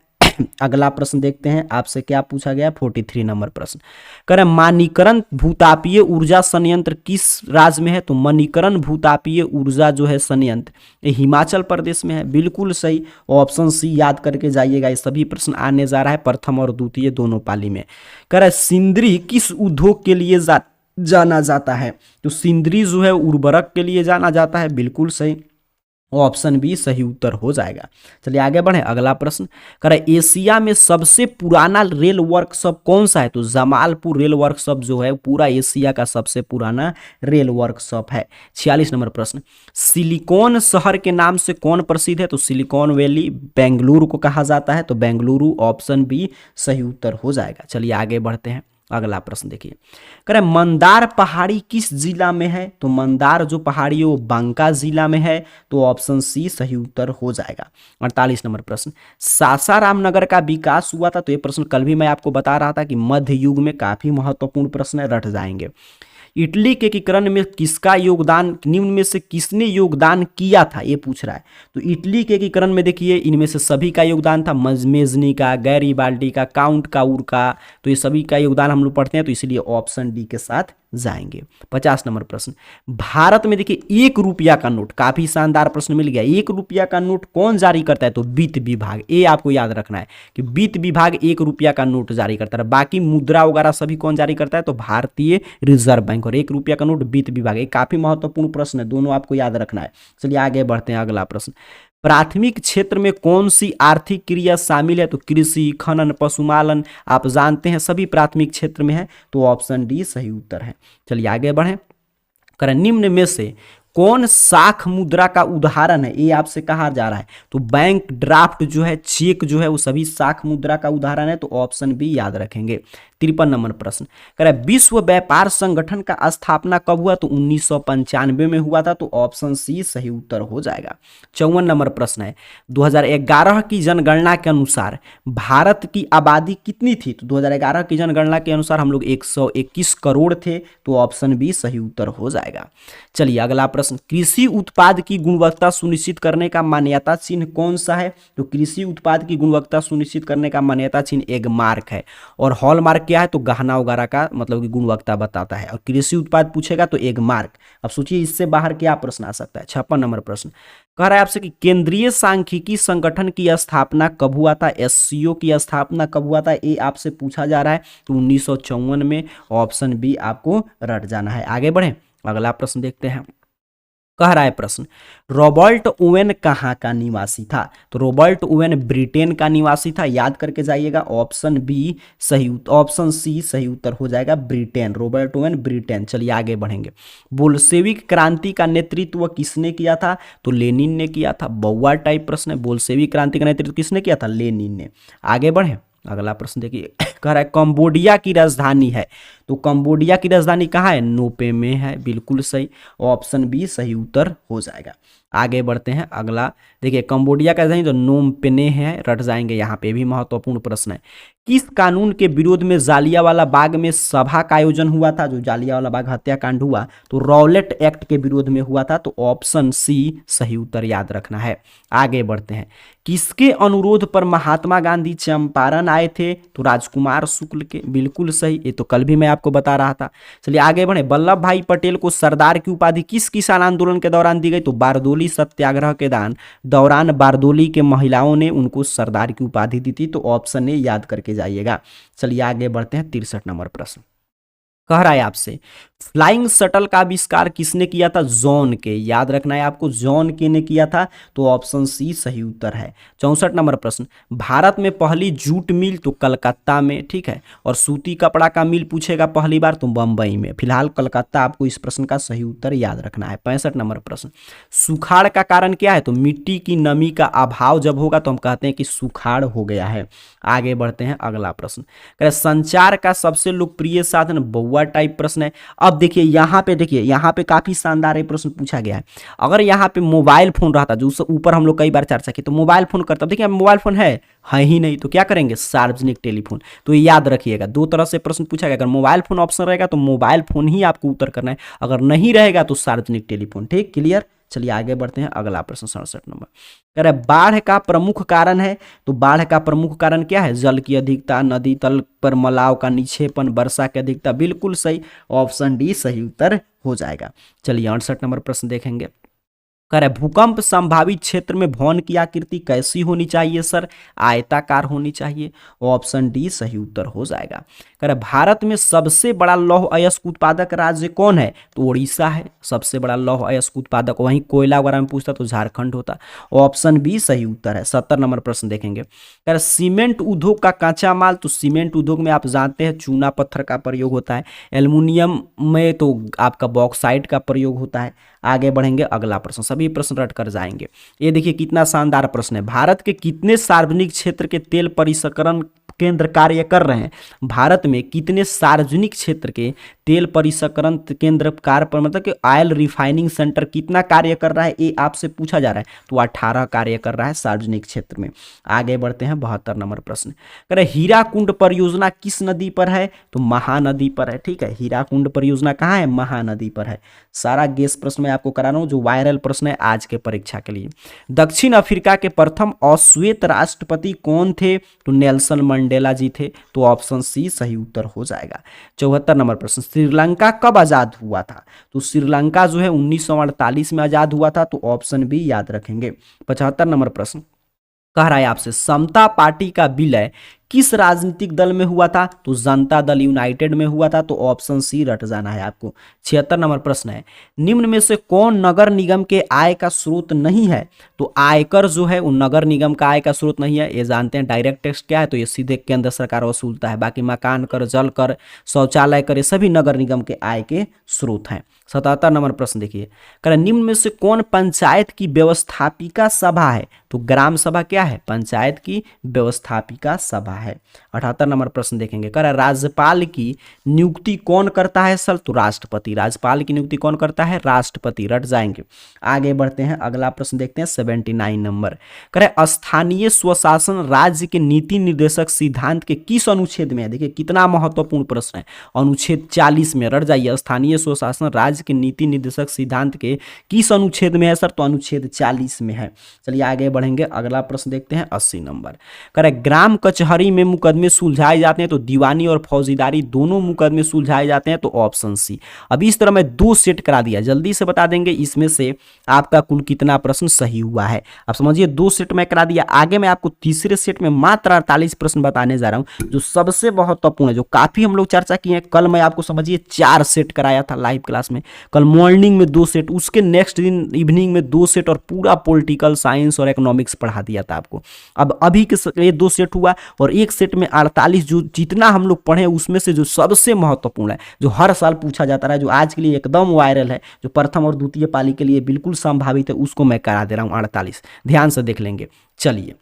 अगला प्रश्न देखते हैं आपसे क्या पूछा गया। 43 नंबर प्रश्न। कह रहे मणिकरण भूतापीय ऊर्जा संयंत्र किस राज्य में है? तो मणिकरण भूतापीय ऊर्जा जो है संयंत्र ये हिमाचल प्रदेश में है। बिल्कुल सही, ऑप्शन सी याद करके जाइएगा। ये सभी प्रश्न आने जा रहा है प्रथम और द्वितीय दोनों पाली में। कह रहे सिंदरी किस उद्योग के लिए जाना जाता है? तो सिंदरी जो है उर्वरक के लिए जाना जाता है। बिल्कुल सही, ऑप्शन बी सही उत्तर हो जाएगा। चलिए आगे बढ़े। अगला प्रश्न। कह रहे एशिया में सबसे पुराना रेल वर्कशॉप कौन सा है? तो जमालपुर रेल वर्कशॉप जो है पूरा एशिया का सबसे पुराना रेल वर्कशॉप है। 46 नंबर प्रश्न। सिलिकॉन शहर के नाम से कौन प्रसिद्ध है? तो सिलिकॉन वैली बेंगलुरु को कहा जाता है, तो बेंगलुरु ऑप्शन बी सही उत्तर हो जाएगा। चलिए आगे बढ़ते हैं। अगला प्रश्न देखिए। कह रहे मंदार पहाड़ी किस जिला में है? तो मंदार जो पहाड़ी है वो बांका जिला में है, तो ऑप्शन सी सही उत्तर हो जाएगा। 48 नंबर प्रश्न। सासाराम नगर का विकास हुआ था? तो ये प्रश्न कल भी मैं आपको बता रहा था कि मध्य युग में काफी महत्वपूर्ण प्रश्न है, रट जाएंगे। इटली के एकीकरण में किसका योगदान, निम्न में से किसने योगदान किया था, ये पूछ रहा है। तो इटली के एकीकरण में देखिए इनमें से सभी का योगदान था, मेजनी का, गैरीबाल्डी का, काउंट काउर का, तो ये सभी का योगदान हम लोग पढ़ते हैं, तो इसलिए ऑप्शन डी के साथ जाएंगे। 50 नंबर प्रश्न। भारत में देखिए 1 रुपया का नोट, काफी शानदार प्रश्न मिल गया। 1 रुपया का नोट कौन जारी करता है? तो वित्त विभाग। ये आपको याद रखना है कि वित्त विभाग 1 रुपया का नोट जारी करता है। बाकी मुद्रा वगैरह सभी कौन जारी करता है? तो भारतीय रिजर्व बैंक। और 1 रुपया का नोट वित्त विभाग। ये काफी महत्वपूर्ण प्रश्न है, दोनों आपको याद रखना है। चलिए आगे बढ़ते हैं। अगला प्रश्न। प्राथमिक क्षेत्र में कौन सी आर्थिक क्रिया शामिल है? तो कृषि, खनन, पशुपालन आप जानते हैं सभी प्राथमिक क्षेत्र में है, तो ऑप्शन डी सही उत्तर है। चलिए आगे बढ़ें। करें निम्न में से कौन साख मुद्रा का उदाहरण है? ये आपसे कहा जा रहा है। तो बैंक ड्राफ्ट जो है, चेक जो है, वो सभी साख मुद्रा का उदाहरण है, तो ऑप्शन बी याद रखेंगे। 53 नंबर प्रश्न। कह रहा है विश्व व्यापार संगठन का स्थापना कब हुआ? तो 1995 में हुआ था, तो ऑप्शन सी सही उत्तर हो जाएगा। 54 नंबर प्रश्न है। 2011 की जनगणना के अनुसार भारत की आबादी कितनी थी? तो 2011 की जनगणना के अनुसार हम लोग 121 करोड़ थे, तो ऑप्शन बी सही उत्तर हो जाएगा। चलिए अगला प्रश्न। कृषि उत्पाद की गुणवत्ता सुनिश्चित करने का मान्यता चिन्ह कौन सा है? तो कृषि उत्पाद की गुणवत्ता सुनिश्चित करने का मान्यता चिन्ह एगमार्क है। और हॉलमार्क क्या है? तो गहना वगैरह का मतलब कि गुणवत्ता बताता है। और कृषि उत्पाद पूछेगा तो एगमार्क। अब सोचिए इससे बाहर क्या प्रश्न आ सकता है। 56 नंबर प्रश्न कह रहा है आपसे कि केंद्रीय सांख्यिकी संगठन की स्थापना कब हुआ था? एससीओ की स्थापना कब हुआ था? ये आपसे पूछा जा रहा है, तो 1954 में। ऑप्शन बी आपको रट जाना है। आगे बढ़े। अगला प्रश्न देखते हैं। कह रहा है प्रश्न, रॉबर्ट ओवेन कहाँ का निवासी था? तो रॉबर्ट ओवेन ब्रिटेन का निवासी था, याद करके जाइएगा। ऑप्शन बी सही, ऑप्शन सी सही उत्तर हो जाएगा, ब्रिटेन। Robert Owen Britain. चलिए आगे बढ़ेंगे। बोल्शेविक क्रांति का नेतृत्व किसने किया था? तो लेनिन ने किया था। बउआ टाइप प्रश्न है। बोल्शेविक क्रांति का नेतृत्व किसने किया था? लेनिन ने। आगे बढ़े। अगला प्रश्न देखिए। कह रहा है कंबोडिया की राजधानी है, तो कंबोडिया की राजधानी कहाँ है? नोपे में है। बिल्कुल सही, ऑप्शन बी सही उत्तर हो जाएगा। आगे बढ़ते हैं। अगला देखिए, कंबोडिया का राजधानी तो नोम पेने है, रट जाएंगे। यहाँ पे भी महत्वपूर्ण प्रश्न है। किस कानून के विरोध में जालियांवाला बाग में सभा का आयोजन हुआ था? जो जालियांवाला बाग हत्याकांड हुआ, तो रॉलेट एक्ट के विरोध में हुआ था, तो ऑप्शन सी सही उत्तर याद रखना है। आगे बढ़ते हैं। किसके अनुरोध पर महात्मा गांधी चंपारण आए थे? तो राजकुमार शुक्ल के। बिल्कुल सही, ये तो कल भी मैं आपको बता रहा था। चलिए आगे बढ़े। वल्लभ भाई पटेल को सरदार की उपाधि किस किसान आंदोलन के दौरान दी गई? तो बारदोली सत्याग्रह के दौरान बारदोली के महिलाओं ने उनको सरदार की उपाधि दी थी, तो ऑप्शन ए याद करके जाइएगा। चलिए आगे बढ़ते हैं। 63 नंबर प्रश्न। कह रहा है आपसे फ्लाइंग शटल का आविष्कार किसने किया था? जॉन के, याद रखना है आपको, जॉन के ने किया था, तो ऑप्शन सी सही उत्तर है। 64 नंबर प्रश्न, भारत में पहली जूट मिल तो कलकत्ता में, ठीक है, और सूती कपड़ा का मिल पूछेगा पहली बार तो बंबई में। फिलहाल कलकत्ता आपको इस प्रश्न का सही उत्तर याद रखना है। 65 नंबर प्रश्न, सुखाड़ का कारण क्या है? तो मिट्टी की नमी का अभाव जब होगा तो हम कहते हैं कि सुखाड़ हो गया है। आगे बढ़ते हैं, अगला प्रश्न, कह रहे संचार का सबसे लोकप्रिय साधन, बउआ टाइप प्रश्न है। अब देखिए यहाँ पे काफी शानदार ये प्रश्न पूछा गया है। अगर यहाँ पे मोबाइल फोन रहता, जो ऊपर हम लोग कई बार चर्चा की, तो मोबाइल फोन करता, देखिए मोबाइल फोन है ही नहीं, तो क्या करेंगे? सार्वजनिक टेलीफोन। तो ये याद रखिएगा, दो तरह से प्रश्न पूछा गया। अगर मोबाइल फोन ऑप्शन रहेगा तो मोबाइल फोन ही आपको उत्तर करना है, अगर नहीं रहेगा तो सार्वजनिक टेलीफोन। ठीक, क्लियर। चलिए आगे बढ़ते हैं, अगला प्रश्न 67 नंबर, कह रहे बाढ़ का प्रमुख कारण है, तो बाढ़ का प्रमुख कारण क्या है? जल की अधिकता, नदी तल पर मलाव का निक्षेपण, वर्षा की अधिकता। बिल्कुल सही, ऑप्शन डी सही उत्तर हो जाएगा। चलिए 68 नंबर प्रश्न देखेंगे, कह रहे भूकंप संभावित क्षेत्र में भवन की आकृति कैसी होनी चाहिए सर? आयताकार होनी चाहिए, ऑप्शन डी सही उत्तर हो जाएगा। कह रहे भारत में सबसे बड़ा लौह अयस्क उत्पादक राज्य कौन है? तो उड़ीसा है सबसे बड़ा लौह अयस्क उत्पादक। वहीं कोयला वगैरह में पूछता तो झारखंड होता, ऑप्शन बी सही उत्तर है। 70 नंबर प्रश्न देखेंगे, कह रहे सीमेंट उद्योग का कच्चा माल, तो सीमेंट उद्योग में आप जानते हैं चूना पत्थर का प्रयोग होता है, एल्युमिनियम में तो आपका बॉक्साइट का प्रयोग होता है। आगे बढ़ेंगे, अगला प्रश्न, सभी प्रश्न रट कर जाएंगे। ये देखिए कितना शानदार प्रश्न है, भारत के कितने सार्वजनिक क्षेत्र के तेल परिष्करण केंद्र कार्य कर रहे हैं? भारत में कितने सार्वजनिक क्षेत्र के तेल परिष्करण केंद्र कार्य पर, मतलब कि ऑयल रिफाइनिंग सेंटर कितना कार्य कर रहा है, ये आपसे पूछा जा रहा है। तो 18 कार्य कर रहा है सार्वजनिक क्षेत्र में। आगे बढ़ते हैं, 72 नंबर प्रश्न, कह रहे हीराकुंड परियोजना किस नदी पर है? तो महानदी पर है। ठीक है, हीराकुंड परियोजना कहाँ है? महानदी पर है। सारा गेस प्रश्न मैं आपको करा रहा हूँ जो वायरल प्रश्न है आज के परीक्षा के लिए। दक्षिण अफ्रीका के प्रथम अश्वेत राष्ट्रपति कौन थे? तो नेल्सन मंडेला जी थे, तो ऑप्शन सी सही उत्तर हो जाएगा। 74 नंबर प्रश्न, श्रीलंका कब आजाद हुआ था? तो श्रीलंका जो है 1948 में आजाद हुआ था, तो ऑप्शन बी याद रखेंगे। 75 नंबर प्रश्न, कह रहा है आपसे समता पार्टी का विलय किस राजनीतिक दल में हुआ था? तो जनता दल यूनाइटेड में हुआ था, तो ऑप्शन सी रट जाना है आपको। 76 नंबर प्रश्न है, निम्न में से कौन नगर निगम के आय का स्रोत नहीं है? तो आयकर जो है वो नगर निगम का आय का स्रोत नहीं है, ये जानते हैं। डायरेक्ट टैक्स क्या है? तो ये सीधे केंद्र सरकार वसूलता है। बाकी मकान कर, जल कर, शौचालय कर, ये सभी नगर निगम के आय के स्रोत हैं। 77 नंबर प्रश्न देखिए, कह निम्न में से कौन पंचायत की व्यवस्थापिका सभा है? तो ग्राम सभा क्या है? पंचायत की व्यवस्थापिका सभा है। 78 नंबर प्रश्न देखेंगे, कह राज्यपाल की नियुक्ति कौन करता है सर? तो राष्ट्रपति। राज्यपाल की नियुक्ति कौन करता है? राष्ट्रपति। रट जाएंगे। आगे बढ़ते हैं, अगला प्रश्न देखते हैं 79 नंबर, कह स्थानीय स्वशासन राज्य के नीति निर्देशक सिद्धांत के किस अनुच्छेद में है? देखिए कितना महत्वपूर्ण प्रश्न है, अनुच्छेद 40 में। रट जाइए, स्थानीय स्वशासन राज्य के नीति निर्देशक सिद्धांत के किस अनुच्छेद में है सर? तो अनुच्छेद 40 में है। चलिए आगे बढ़ेंगे, अगला प्रश्न देखते हैं 80 नंबर, कह ग्राम कचहरी में मुकदमे सुलझाए जाते हैं, तो दीवानी और फौजीदारी दोनों मुकदमे सुलझाए जाते हैं, तो ऑप्शन सी। अब इस तरह मैं 2 सेट करा दिया, जल्दी से बता देंगे इसमें से आपका कुल कितना प्रश्न सही हुआ है। आप समझिए 2 सेट मैं करा दिया, आगे मैं आपको तीसरे सेट में मात्र 48 प्रश्न बताने जा रहा हूं जो सबसे महत्वपूर्ण है, जो काफी हम लोग चर्चा किए हैं। कल मैं आपको समझिए 4 सेट कराया था लाइव क्लास में, कल मॉर्निंग में 2 सेट, उसके नेक्स्ट दिन इवनिंग में 2 सेट, और पूरा पॉलिटिकल साइंस और इकोनॉमिक्स पढ़ा दिया था आपको। अब अभी के ये 2 सेट हुआ, और एक सेट में 48 जो जितना हम लोग पढ़े उसमें से जो सबसे महत्वपूर्ण है, जो हर साल पूछा जाता रहा, जो आज के लिए एकदम वायरल है, जो प्रथम और द्वितीय पाली के लिए बिल्कुल संभावित है, उसको मैं करा दे रहा हूं 48। ध्यान से देख लेंगे। चलिए,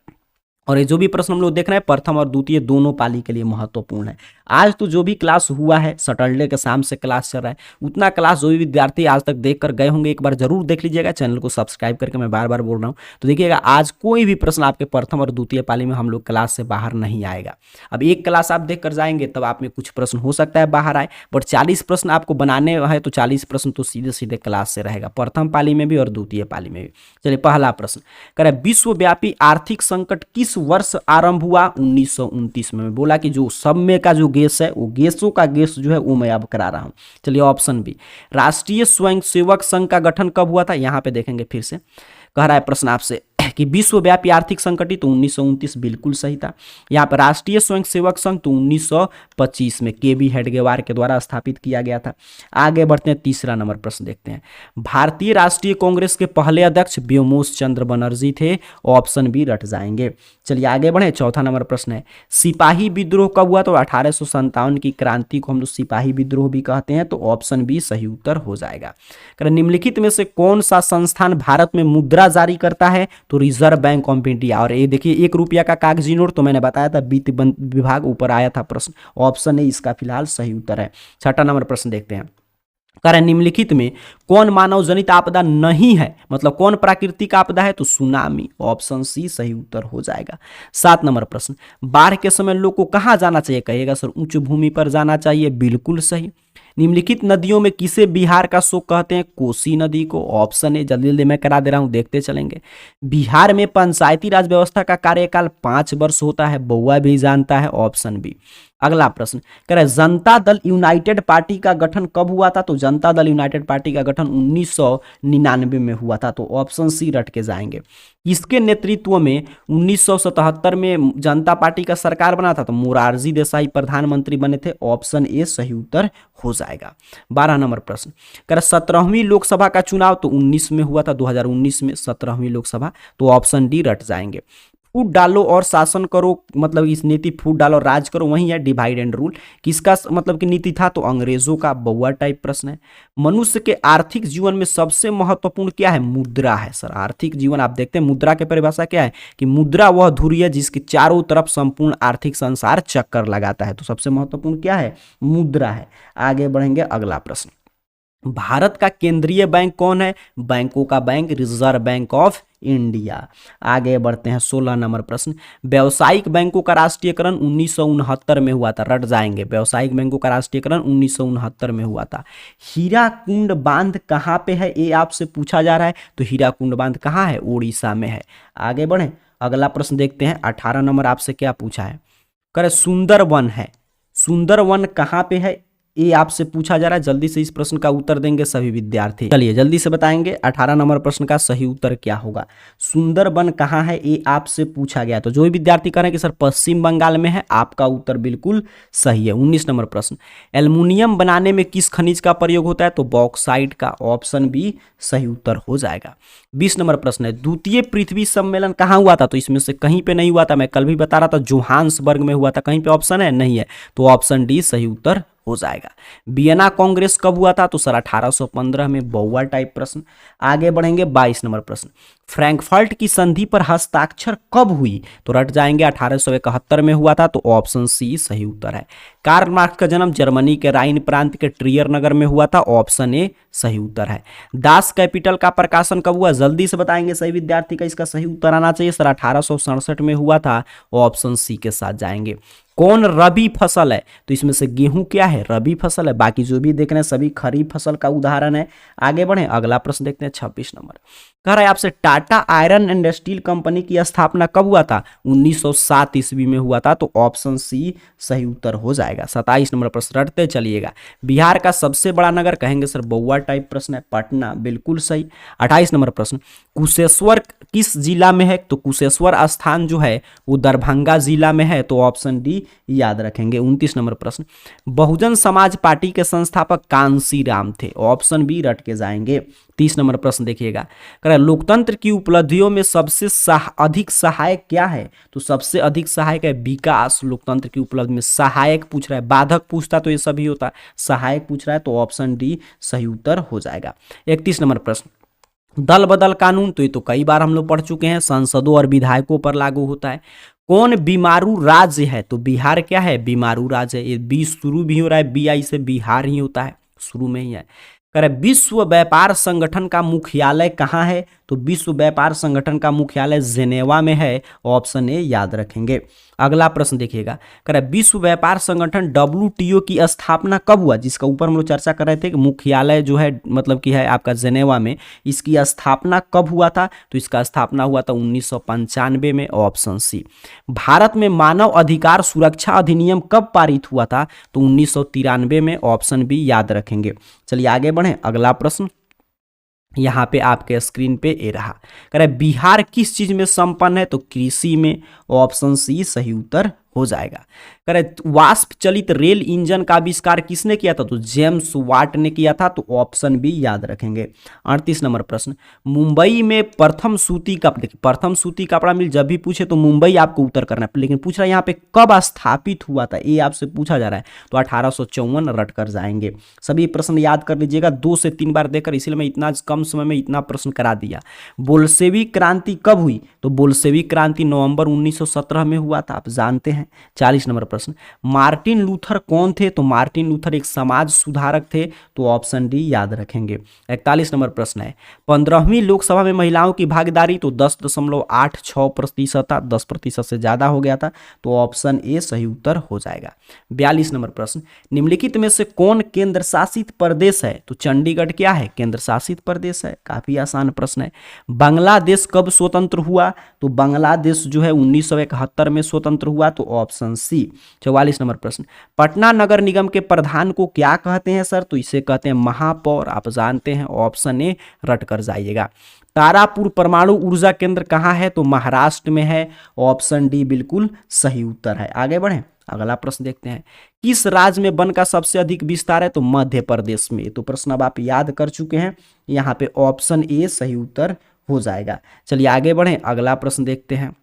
और ये जो भी प्रश्न हम लोग देख रहे हैं प्रथम और द्वितीय दोनों पाली के लिए महत्वपूर्ण है। आज तो जो भी क्लास हुआ है, सैटरडे के शाम से क्लास चल रहा है, उतना क्लास जो भी विद्यार्थी आज तक देख कर गए होंगे एक बार जरूर देख लीजिएगा। चैनल को सब्सक्राइब करके, मैं बार बार बोल रहा हूँ, तो देखिएगा आज कोई भी प्रश्न आपके प्रथम और द्वितीय पाली में हम लोग क्लास से बाहर नहीं आएगा। अब एक क्लास आप देख कर जाएंगे तब आप में कुछ प्रश्न हो सकता है बाहर आए, बट 40 प्रश्न आपको बनाने हैं, तो 40 प्रश्न तो सीधे सीधे क्लास से रहेगा, प्रथम पाली में भी और द्वितीय पाली में भी। चलिए पहला प्रश्न, कह रहे विश्वव्यापी आर्थिक संकट किस वर्ष आरंभ हुआ? 1929 में। बोला कि जो सब में का जो गैस है, वो गैसों का गैस जो है वो मैं अब करा रहा हूं। चलिए ऑप्शन बी। राष्ट्रीय स्वयंसेवक संघ का गठन कब हुआ था? यहां पे देखेंगे फिर से, कह रहा है प्रश्न आपसे कि कि विश्वव्यापी आर्थिक संकट तो 1929 बिल्कुल सही था। यहाँ पर राष्ट्रीय स्वयंसेवक संघ तो 1925 में के बी हेडगेवार के द्वारा स्थापित किया गया था। आगे बढ़ते हैं, तीसरा नंबर प्रश्न देखते हैं। भारतीय राष्ट्रीय कांग्रेस के पहले अध्यक्ष व्योमोश चंद्र बनर्जी थे, ऑप्शन बी रट जाएंगे। चलिए आगे बढ़े, चौथा नंबर प्रश्न है सिपाही विद्रोह कब हुआ, तो 1857 की क्रांति को हम लोग सिपाही विद्रोह भी कहते हैं, तो ऑप्शन बी सही उत्तर हो जाएगा। निम्नलिखित में से कौन सा संस्थान भारत में मुद्रा जारी करता है, तो रिजर्व बैंक ऑफ इंडिया। और ये देखिए 1 रुपया का कागजी नोट, तो मैंने बताया था वित्त विभाग ऊपर आया था प्रश्न, ऑप्शन ए इसका फिलहाल सही उत्तर है। छठा नंबर प्रश्न देखते हैं, निम्नलिखित में कौन मानव जनित आपदा नहीं है, मतलब कौन प्राकृतिक आपदा है, तो सुनामी, ऑप्शन सी सही उत्तर हो जाएगा। 7 नंबर प्रश्न, बाढ़ के समय लोग को कहाँ जाना चाहिए, कहिएगा सर उच्च भूमि पर जाना चाहिए, बिल्कुल सही। निम्नलिखित नदियों में किसे बिहार का शोक कहते हैं, कोसी नदी को, ऑप्शन ए। जल्दी जल्दी मैं करा दे रहा हूं, देखते चलेंगे। बिहार में पंचायती राज व्यवस्था का कार्यकाल 5 वर्ष होता है, बउआ भी जानता है, ऑप्शन बी। अगला प्रश्न कह रहा है जनता दल यूनाइटेड पार्टी का गठन कब हुआ था, तो जनता दल यूनाइटेड पार्टी का गठन 1999 में हुआ था, तो ऑप्शन सी रट के जाएंगे। इसके नेतृत्व में 1977 में जनता पार्टी का सरकार बना था, तो मोरारजी देसाई प्रधानमंत्री बने थे, ऑप्शन ए सही उत्तर हो जाएगा। 12 नंबर प्रश्न कह रहा 17वीं लोकसभा का चुनाव तो 19 में हुआ था, 2019 में 17वीं लोकसभा, तो ऑप्शन डी रट जाएंगे। फूट डालो और शासन करो, मतलब इस नीति फूट डालो और राज करो, वही है डिवाइड एंड रूल, किसका मतलब कि नीति था, तो अंग्रेजों का, बउआ टाइप प्रश्न है। मनुष्य के आर्थिक जीवन में सबसे महत्वपूर्ण क्या है, मुद्रा है सर। आर्थिक जीवन आप देखते हैं मुद्रा की परिभाषा क्या है, कि मुद्रा वह धुरी है जिसके चारों तरफ संपूर्ण आर्थिक संसार चक्कर लगाता है, तो सबसे महत्वपूर्ण क्या है, मुद्रा है। आगे बढ़ेंगे, अगला प्रश्न, भारत का केंद्रीय बैंक कौन है, बैंकों का bank reserve bank of India. आगे बढ़ते हैं, 16 नंबर प्रश्न, व्यावसायिक बैंकों का राष्ट्रीयकरण 1969 में हुआ था, रट जाएंगे। व्यावसायिक बैंकों का राष्ट्रीयकरण 1969 में हुआ था। हीराकुंड बांध कहाँ पे है, ये आपसे पूछा जा रहा है, तो हीराकुंड बांध कहाँ है, उड़ीसा में है। आगे बढ़े, अगला प्रश्न देखते हैं। 18 नंबर आपसे क्या पूछा है, करे सुंदरवन है, सुंदरवन कहाँ पे है, ये आपसे पूछा जा रहा है। जल्दी से इस प्रश्न का उत्तर देंगे सभी विद्यार्थी, चलिए जल्दी से बताएंगे 18 नंबर प्रश्न का सही उत्तर क्या होगा। सुंदरबन कहाँ है, ये आपसे पूछा गया, तो जो भी विद्यार्थी कह रहे हैं कि सर पश्चिम बंगाल में है, आपका उत्तर बिल्कुल सही है। 19 नंबर प्रश्न, एल्युमिनियम बनाने में किस खनिज का प्रयोग होता है, तो बॉक्साइट का, ऑप्शन बी सही उत्तर हो जाएगा। 20 नंबर प्रश्न है, द्वितीय पृथ्वी सम्मेलन कहाँ हुआ था, तो इसमें से कहीं पे नहीं हुआ था, मैं कल भी बता रहा था जोहान्सबर्ग में हुआ था, कहीं पे ऑप्शन है नहीं है, तो ऑप्शन डी सही उत्तर हो जाएगा। वियना कांग्रेस कब हुआ था, तो सर 1815 में, बउआ टाइप प्रश्न। आगे बढ़ेंगे, 22 नंबर प्रश्न, फ्रैंकफर्ट की संधि पर हस्ताक्षर कब हुई, तो रट जाएंगे 1871 में हुआ था, तो ऑप्शन सी सही उत्तर है। कार्ल मार्क्स का जन्म जर्मनी के राइन प्रांत के ट्रियर नगर में हुआ था, ऑप्शन ए सही उत्तर है। दास कैपिटल का प्रकाशन कब हुआ, जल्दी से बताएंगे सही विद्यार्थी का इसका सही उत्तर आना चाहिए, सर 1867 में हुआ था, ऑप्शन सी के साथ जाएंगे। कौन रबी फसल है, तो इसमें से गेहूं क्या है, रबी फसल है, बाकी जो भी देख रहे हैं सभी खरीफ फसल का उदाहरण है। आगे बढ़े, अगला प्रश्न देखते हैं। 26 नंबर कह रहा है आपसे, Tata iron and steel company की स्थापना कब हुआ था, 1907 ईस्वी में हुआ था, तो ऑप्शन सी सही उत्तर हो जाएगा। 27 नंबर प्रश्न रटते चलिएगा, बिहार का सबसे बड़ा नगर, कहेंगे सर बउआ टाइप प्रश्न है, पटना, बिल्कुल सही। 28 नंबर प्रश्न, कुशेश्वर किस जिला में है, तो कुशेश्वर स्थान जो है वो दरभंगा जिला में है, तो ऑप्शन डी याद रखेंगे। 29 नंबर प्रश्न, बहुजन समाज पार्टी के संस्थापक कांसी राम थे, ऑप्शन बी रट के जाएंगे। 30 नंबर प्रश्न देखिएगा, लोकतंत्र की उपलब्धियों में सबसे अधिक सहायक क्या है, तो सबसे अधिक सहायक है विकास। लोकतंत्र की उपलब्धि में सहायक पूछ रहा है, बाधक पूछता तो ये सभी होता, सहायक पूछ रहा है, तो ऑप्शन डी सही उत्तर हो जाएगा। 31 नंबर प्रश्न, दल बदल कानून, तो ये तो कई बार हम लोग पढ़ चुके हैं, सांसदों और विधायकों पर लागू होता है। कौन बीमारू राज्य है, तो बिहार क्या है, बीमारू राज्य है। ये बी शुरू भी हो रहा है, BI से बिहार ही होता है, शुरू में ही है। करे विश्व व्यापार संगठन का मुख्यालय कहाँ है, तो विश्व व्यापार संगठन का मुख्यालय जेनेवा में है, ऑप्शन ए याद रखेंगे। अगला प्रश्न देखिएगा, करे विश्व व्यापार संगठन WTO की स्थापना कब हुआ, जिसका ऊपर हम लोग चर्चा कर रहे थे कि मुख्यालय जो है मतलब कि है आपका जेनेवा में, इसकी स्थापना कब हुआ था, तो इसका स्थापना हुआ था 1995 में, ऑप्शन सी। भारत में मानव अधिकार सुरक्षा अधिनियम कब पारित हुआ था, तो 1993 में, ऑप्शन बी याद रखेंगे। चलिए आगे बढ़ें, अगला प्रश्न यहाँ पे आपके स्क्रीन पे ये रहा। कह रहा है बिहार किस चीज में संपन्न है, तो कृषि में। ऑप्शन सी सही उत्तर हो जाएगा। कह रहे वाष्प चलित रेल इंजन का आविष्कार किसने किया था, तो जेम्स वाट ने किया था। तो ऑप्शन बी याद रखेंगे। 38 नंबर प्रश्न, मुंबई में प्रथम सूती कपड़ा, देखिए प्रथम सूती कपड़ा मिल जब भी पूछे तो मुंबई आपको उत्तर करना है, लेकिन पूछ रहा है यहाँ पे कब स्थापित हुआ था, ये आपसे पूछा जा रहा है। तो 1854 रट कर जाएंगे। सभी प्रश्न याद कर लीजिएगा, 2 से 3 बार देकर, इसलिए मैं इतना कम समय में इतना प्रश्न करा दिया। बोल्शेविक क्रांति कब हुई, तो बोल्शेविक क्रांति नवंबर 1917 में हुआ था, आप जानते हैं। 40 नंबर प्रश्न, मार्टिन लूथर कौन थे, तो मार्टिन लूथर एक समाज सुधारक थे। तो ऑप्शन डी याद रखेंगे। 41 नंबर प्रश्न है, 15वीं लोकसभा में महिलाओं की भागीदारी तो 10.86% था, 10% से ज्यादा हो गया था। तो ऑप्शन ए सही उत्तर हो जाएगा। 42 नंबर प्रश्न, निम्नलिखित में से कौन केंद्र शासित प्रदेश है, तो चंडीगढ़ क्या है, केंद्र शासित प्रदेश है। काफी आसान प्रश्न है। बांग्लादेश कब स्वतंत्र हुआ, तो बांग्लादेश जो है 1971 में स्वतंत्र हुआ। तो ऑप्शन सी। 44 नंबर प्रश्न, पटना नगर निगम के प्रधान को क्या कहते हैं सर, तो इसे कहते हैं महापौर, आप जानते हैं। ऑप्शन ए रट कर जाइएगा। तारापुर परमाणु ऊर्जा केंद्र कहाँ है, तो महाराष्ट्र में है। ऑप्शन डी बिल्कुल सही उत्तर है। आगे बढ़ें, अगला प्रश्न देखते हैं। किस राज्य में वन का सबसे अधिक विस्तार है, तो मध्य प्रदेश में। तो प्रश्न अब आप याद कर चुके हैं, यहाँ पे ऑप्शन ए सही उत्तर हो जाएगा। चलिए आगे बढ़ें, अगला प्रश्न देखते हैं।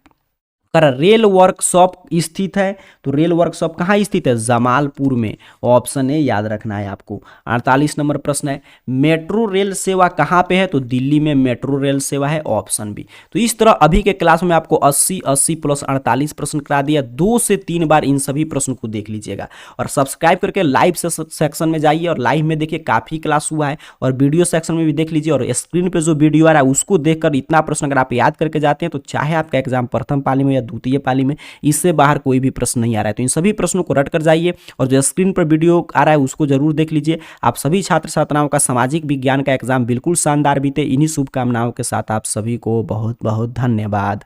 कर रेल वर्कशॉप स्थित है, तो रेल वर्कशॉप कहाँ स्थित है, जमालपुर में। ऑप्शन ए याद रखना है आपको। 48 नंबर प्रश्न है, मेट्रो रेल सेवा कहाँ पे है, तो दिल्ली में मेट्रो रेल सेवा है। Option B. तो इस तरह अभी के क्लास में आपको 80 प्लस 48 प्रश्न करा दिया। 2 से 3 बार इन सभी प्रश्नों को देख लीजिएगा और सब्सक्राइब करके लाइव सेक्शन में जाइए और लाइव में देखिए, काफी क्लास हुआ है। और वीडियो सेक्शन में भी देख लीजिए और स्क्रीन पे जो वीडियो आ रहा है उसको देखकर इतना प्रश्न अगर आप याद करके जाते हैं तो चाहे आपका एग्जाम प्रथम पाली में या द्वितीय पाली में, इससे बाहर कोई भी प्रश्न नहीं आ रहा है। तो इन सभी प्रश्नों को रट कर जाइए और जो स्क्रीन पर वीडियो आ रहा है उसको जरूर देख लीजिए। आप सभी छात्र छात्राओं का सामाजिक विज्ञान का एग्जाम बिल्कुल शानदार बीते। इन्हीं शुभकामनाओं के साथ आप सभी को बहुत बहुत धन्यवाद।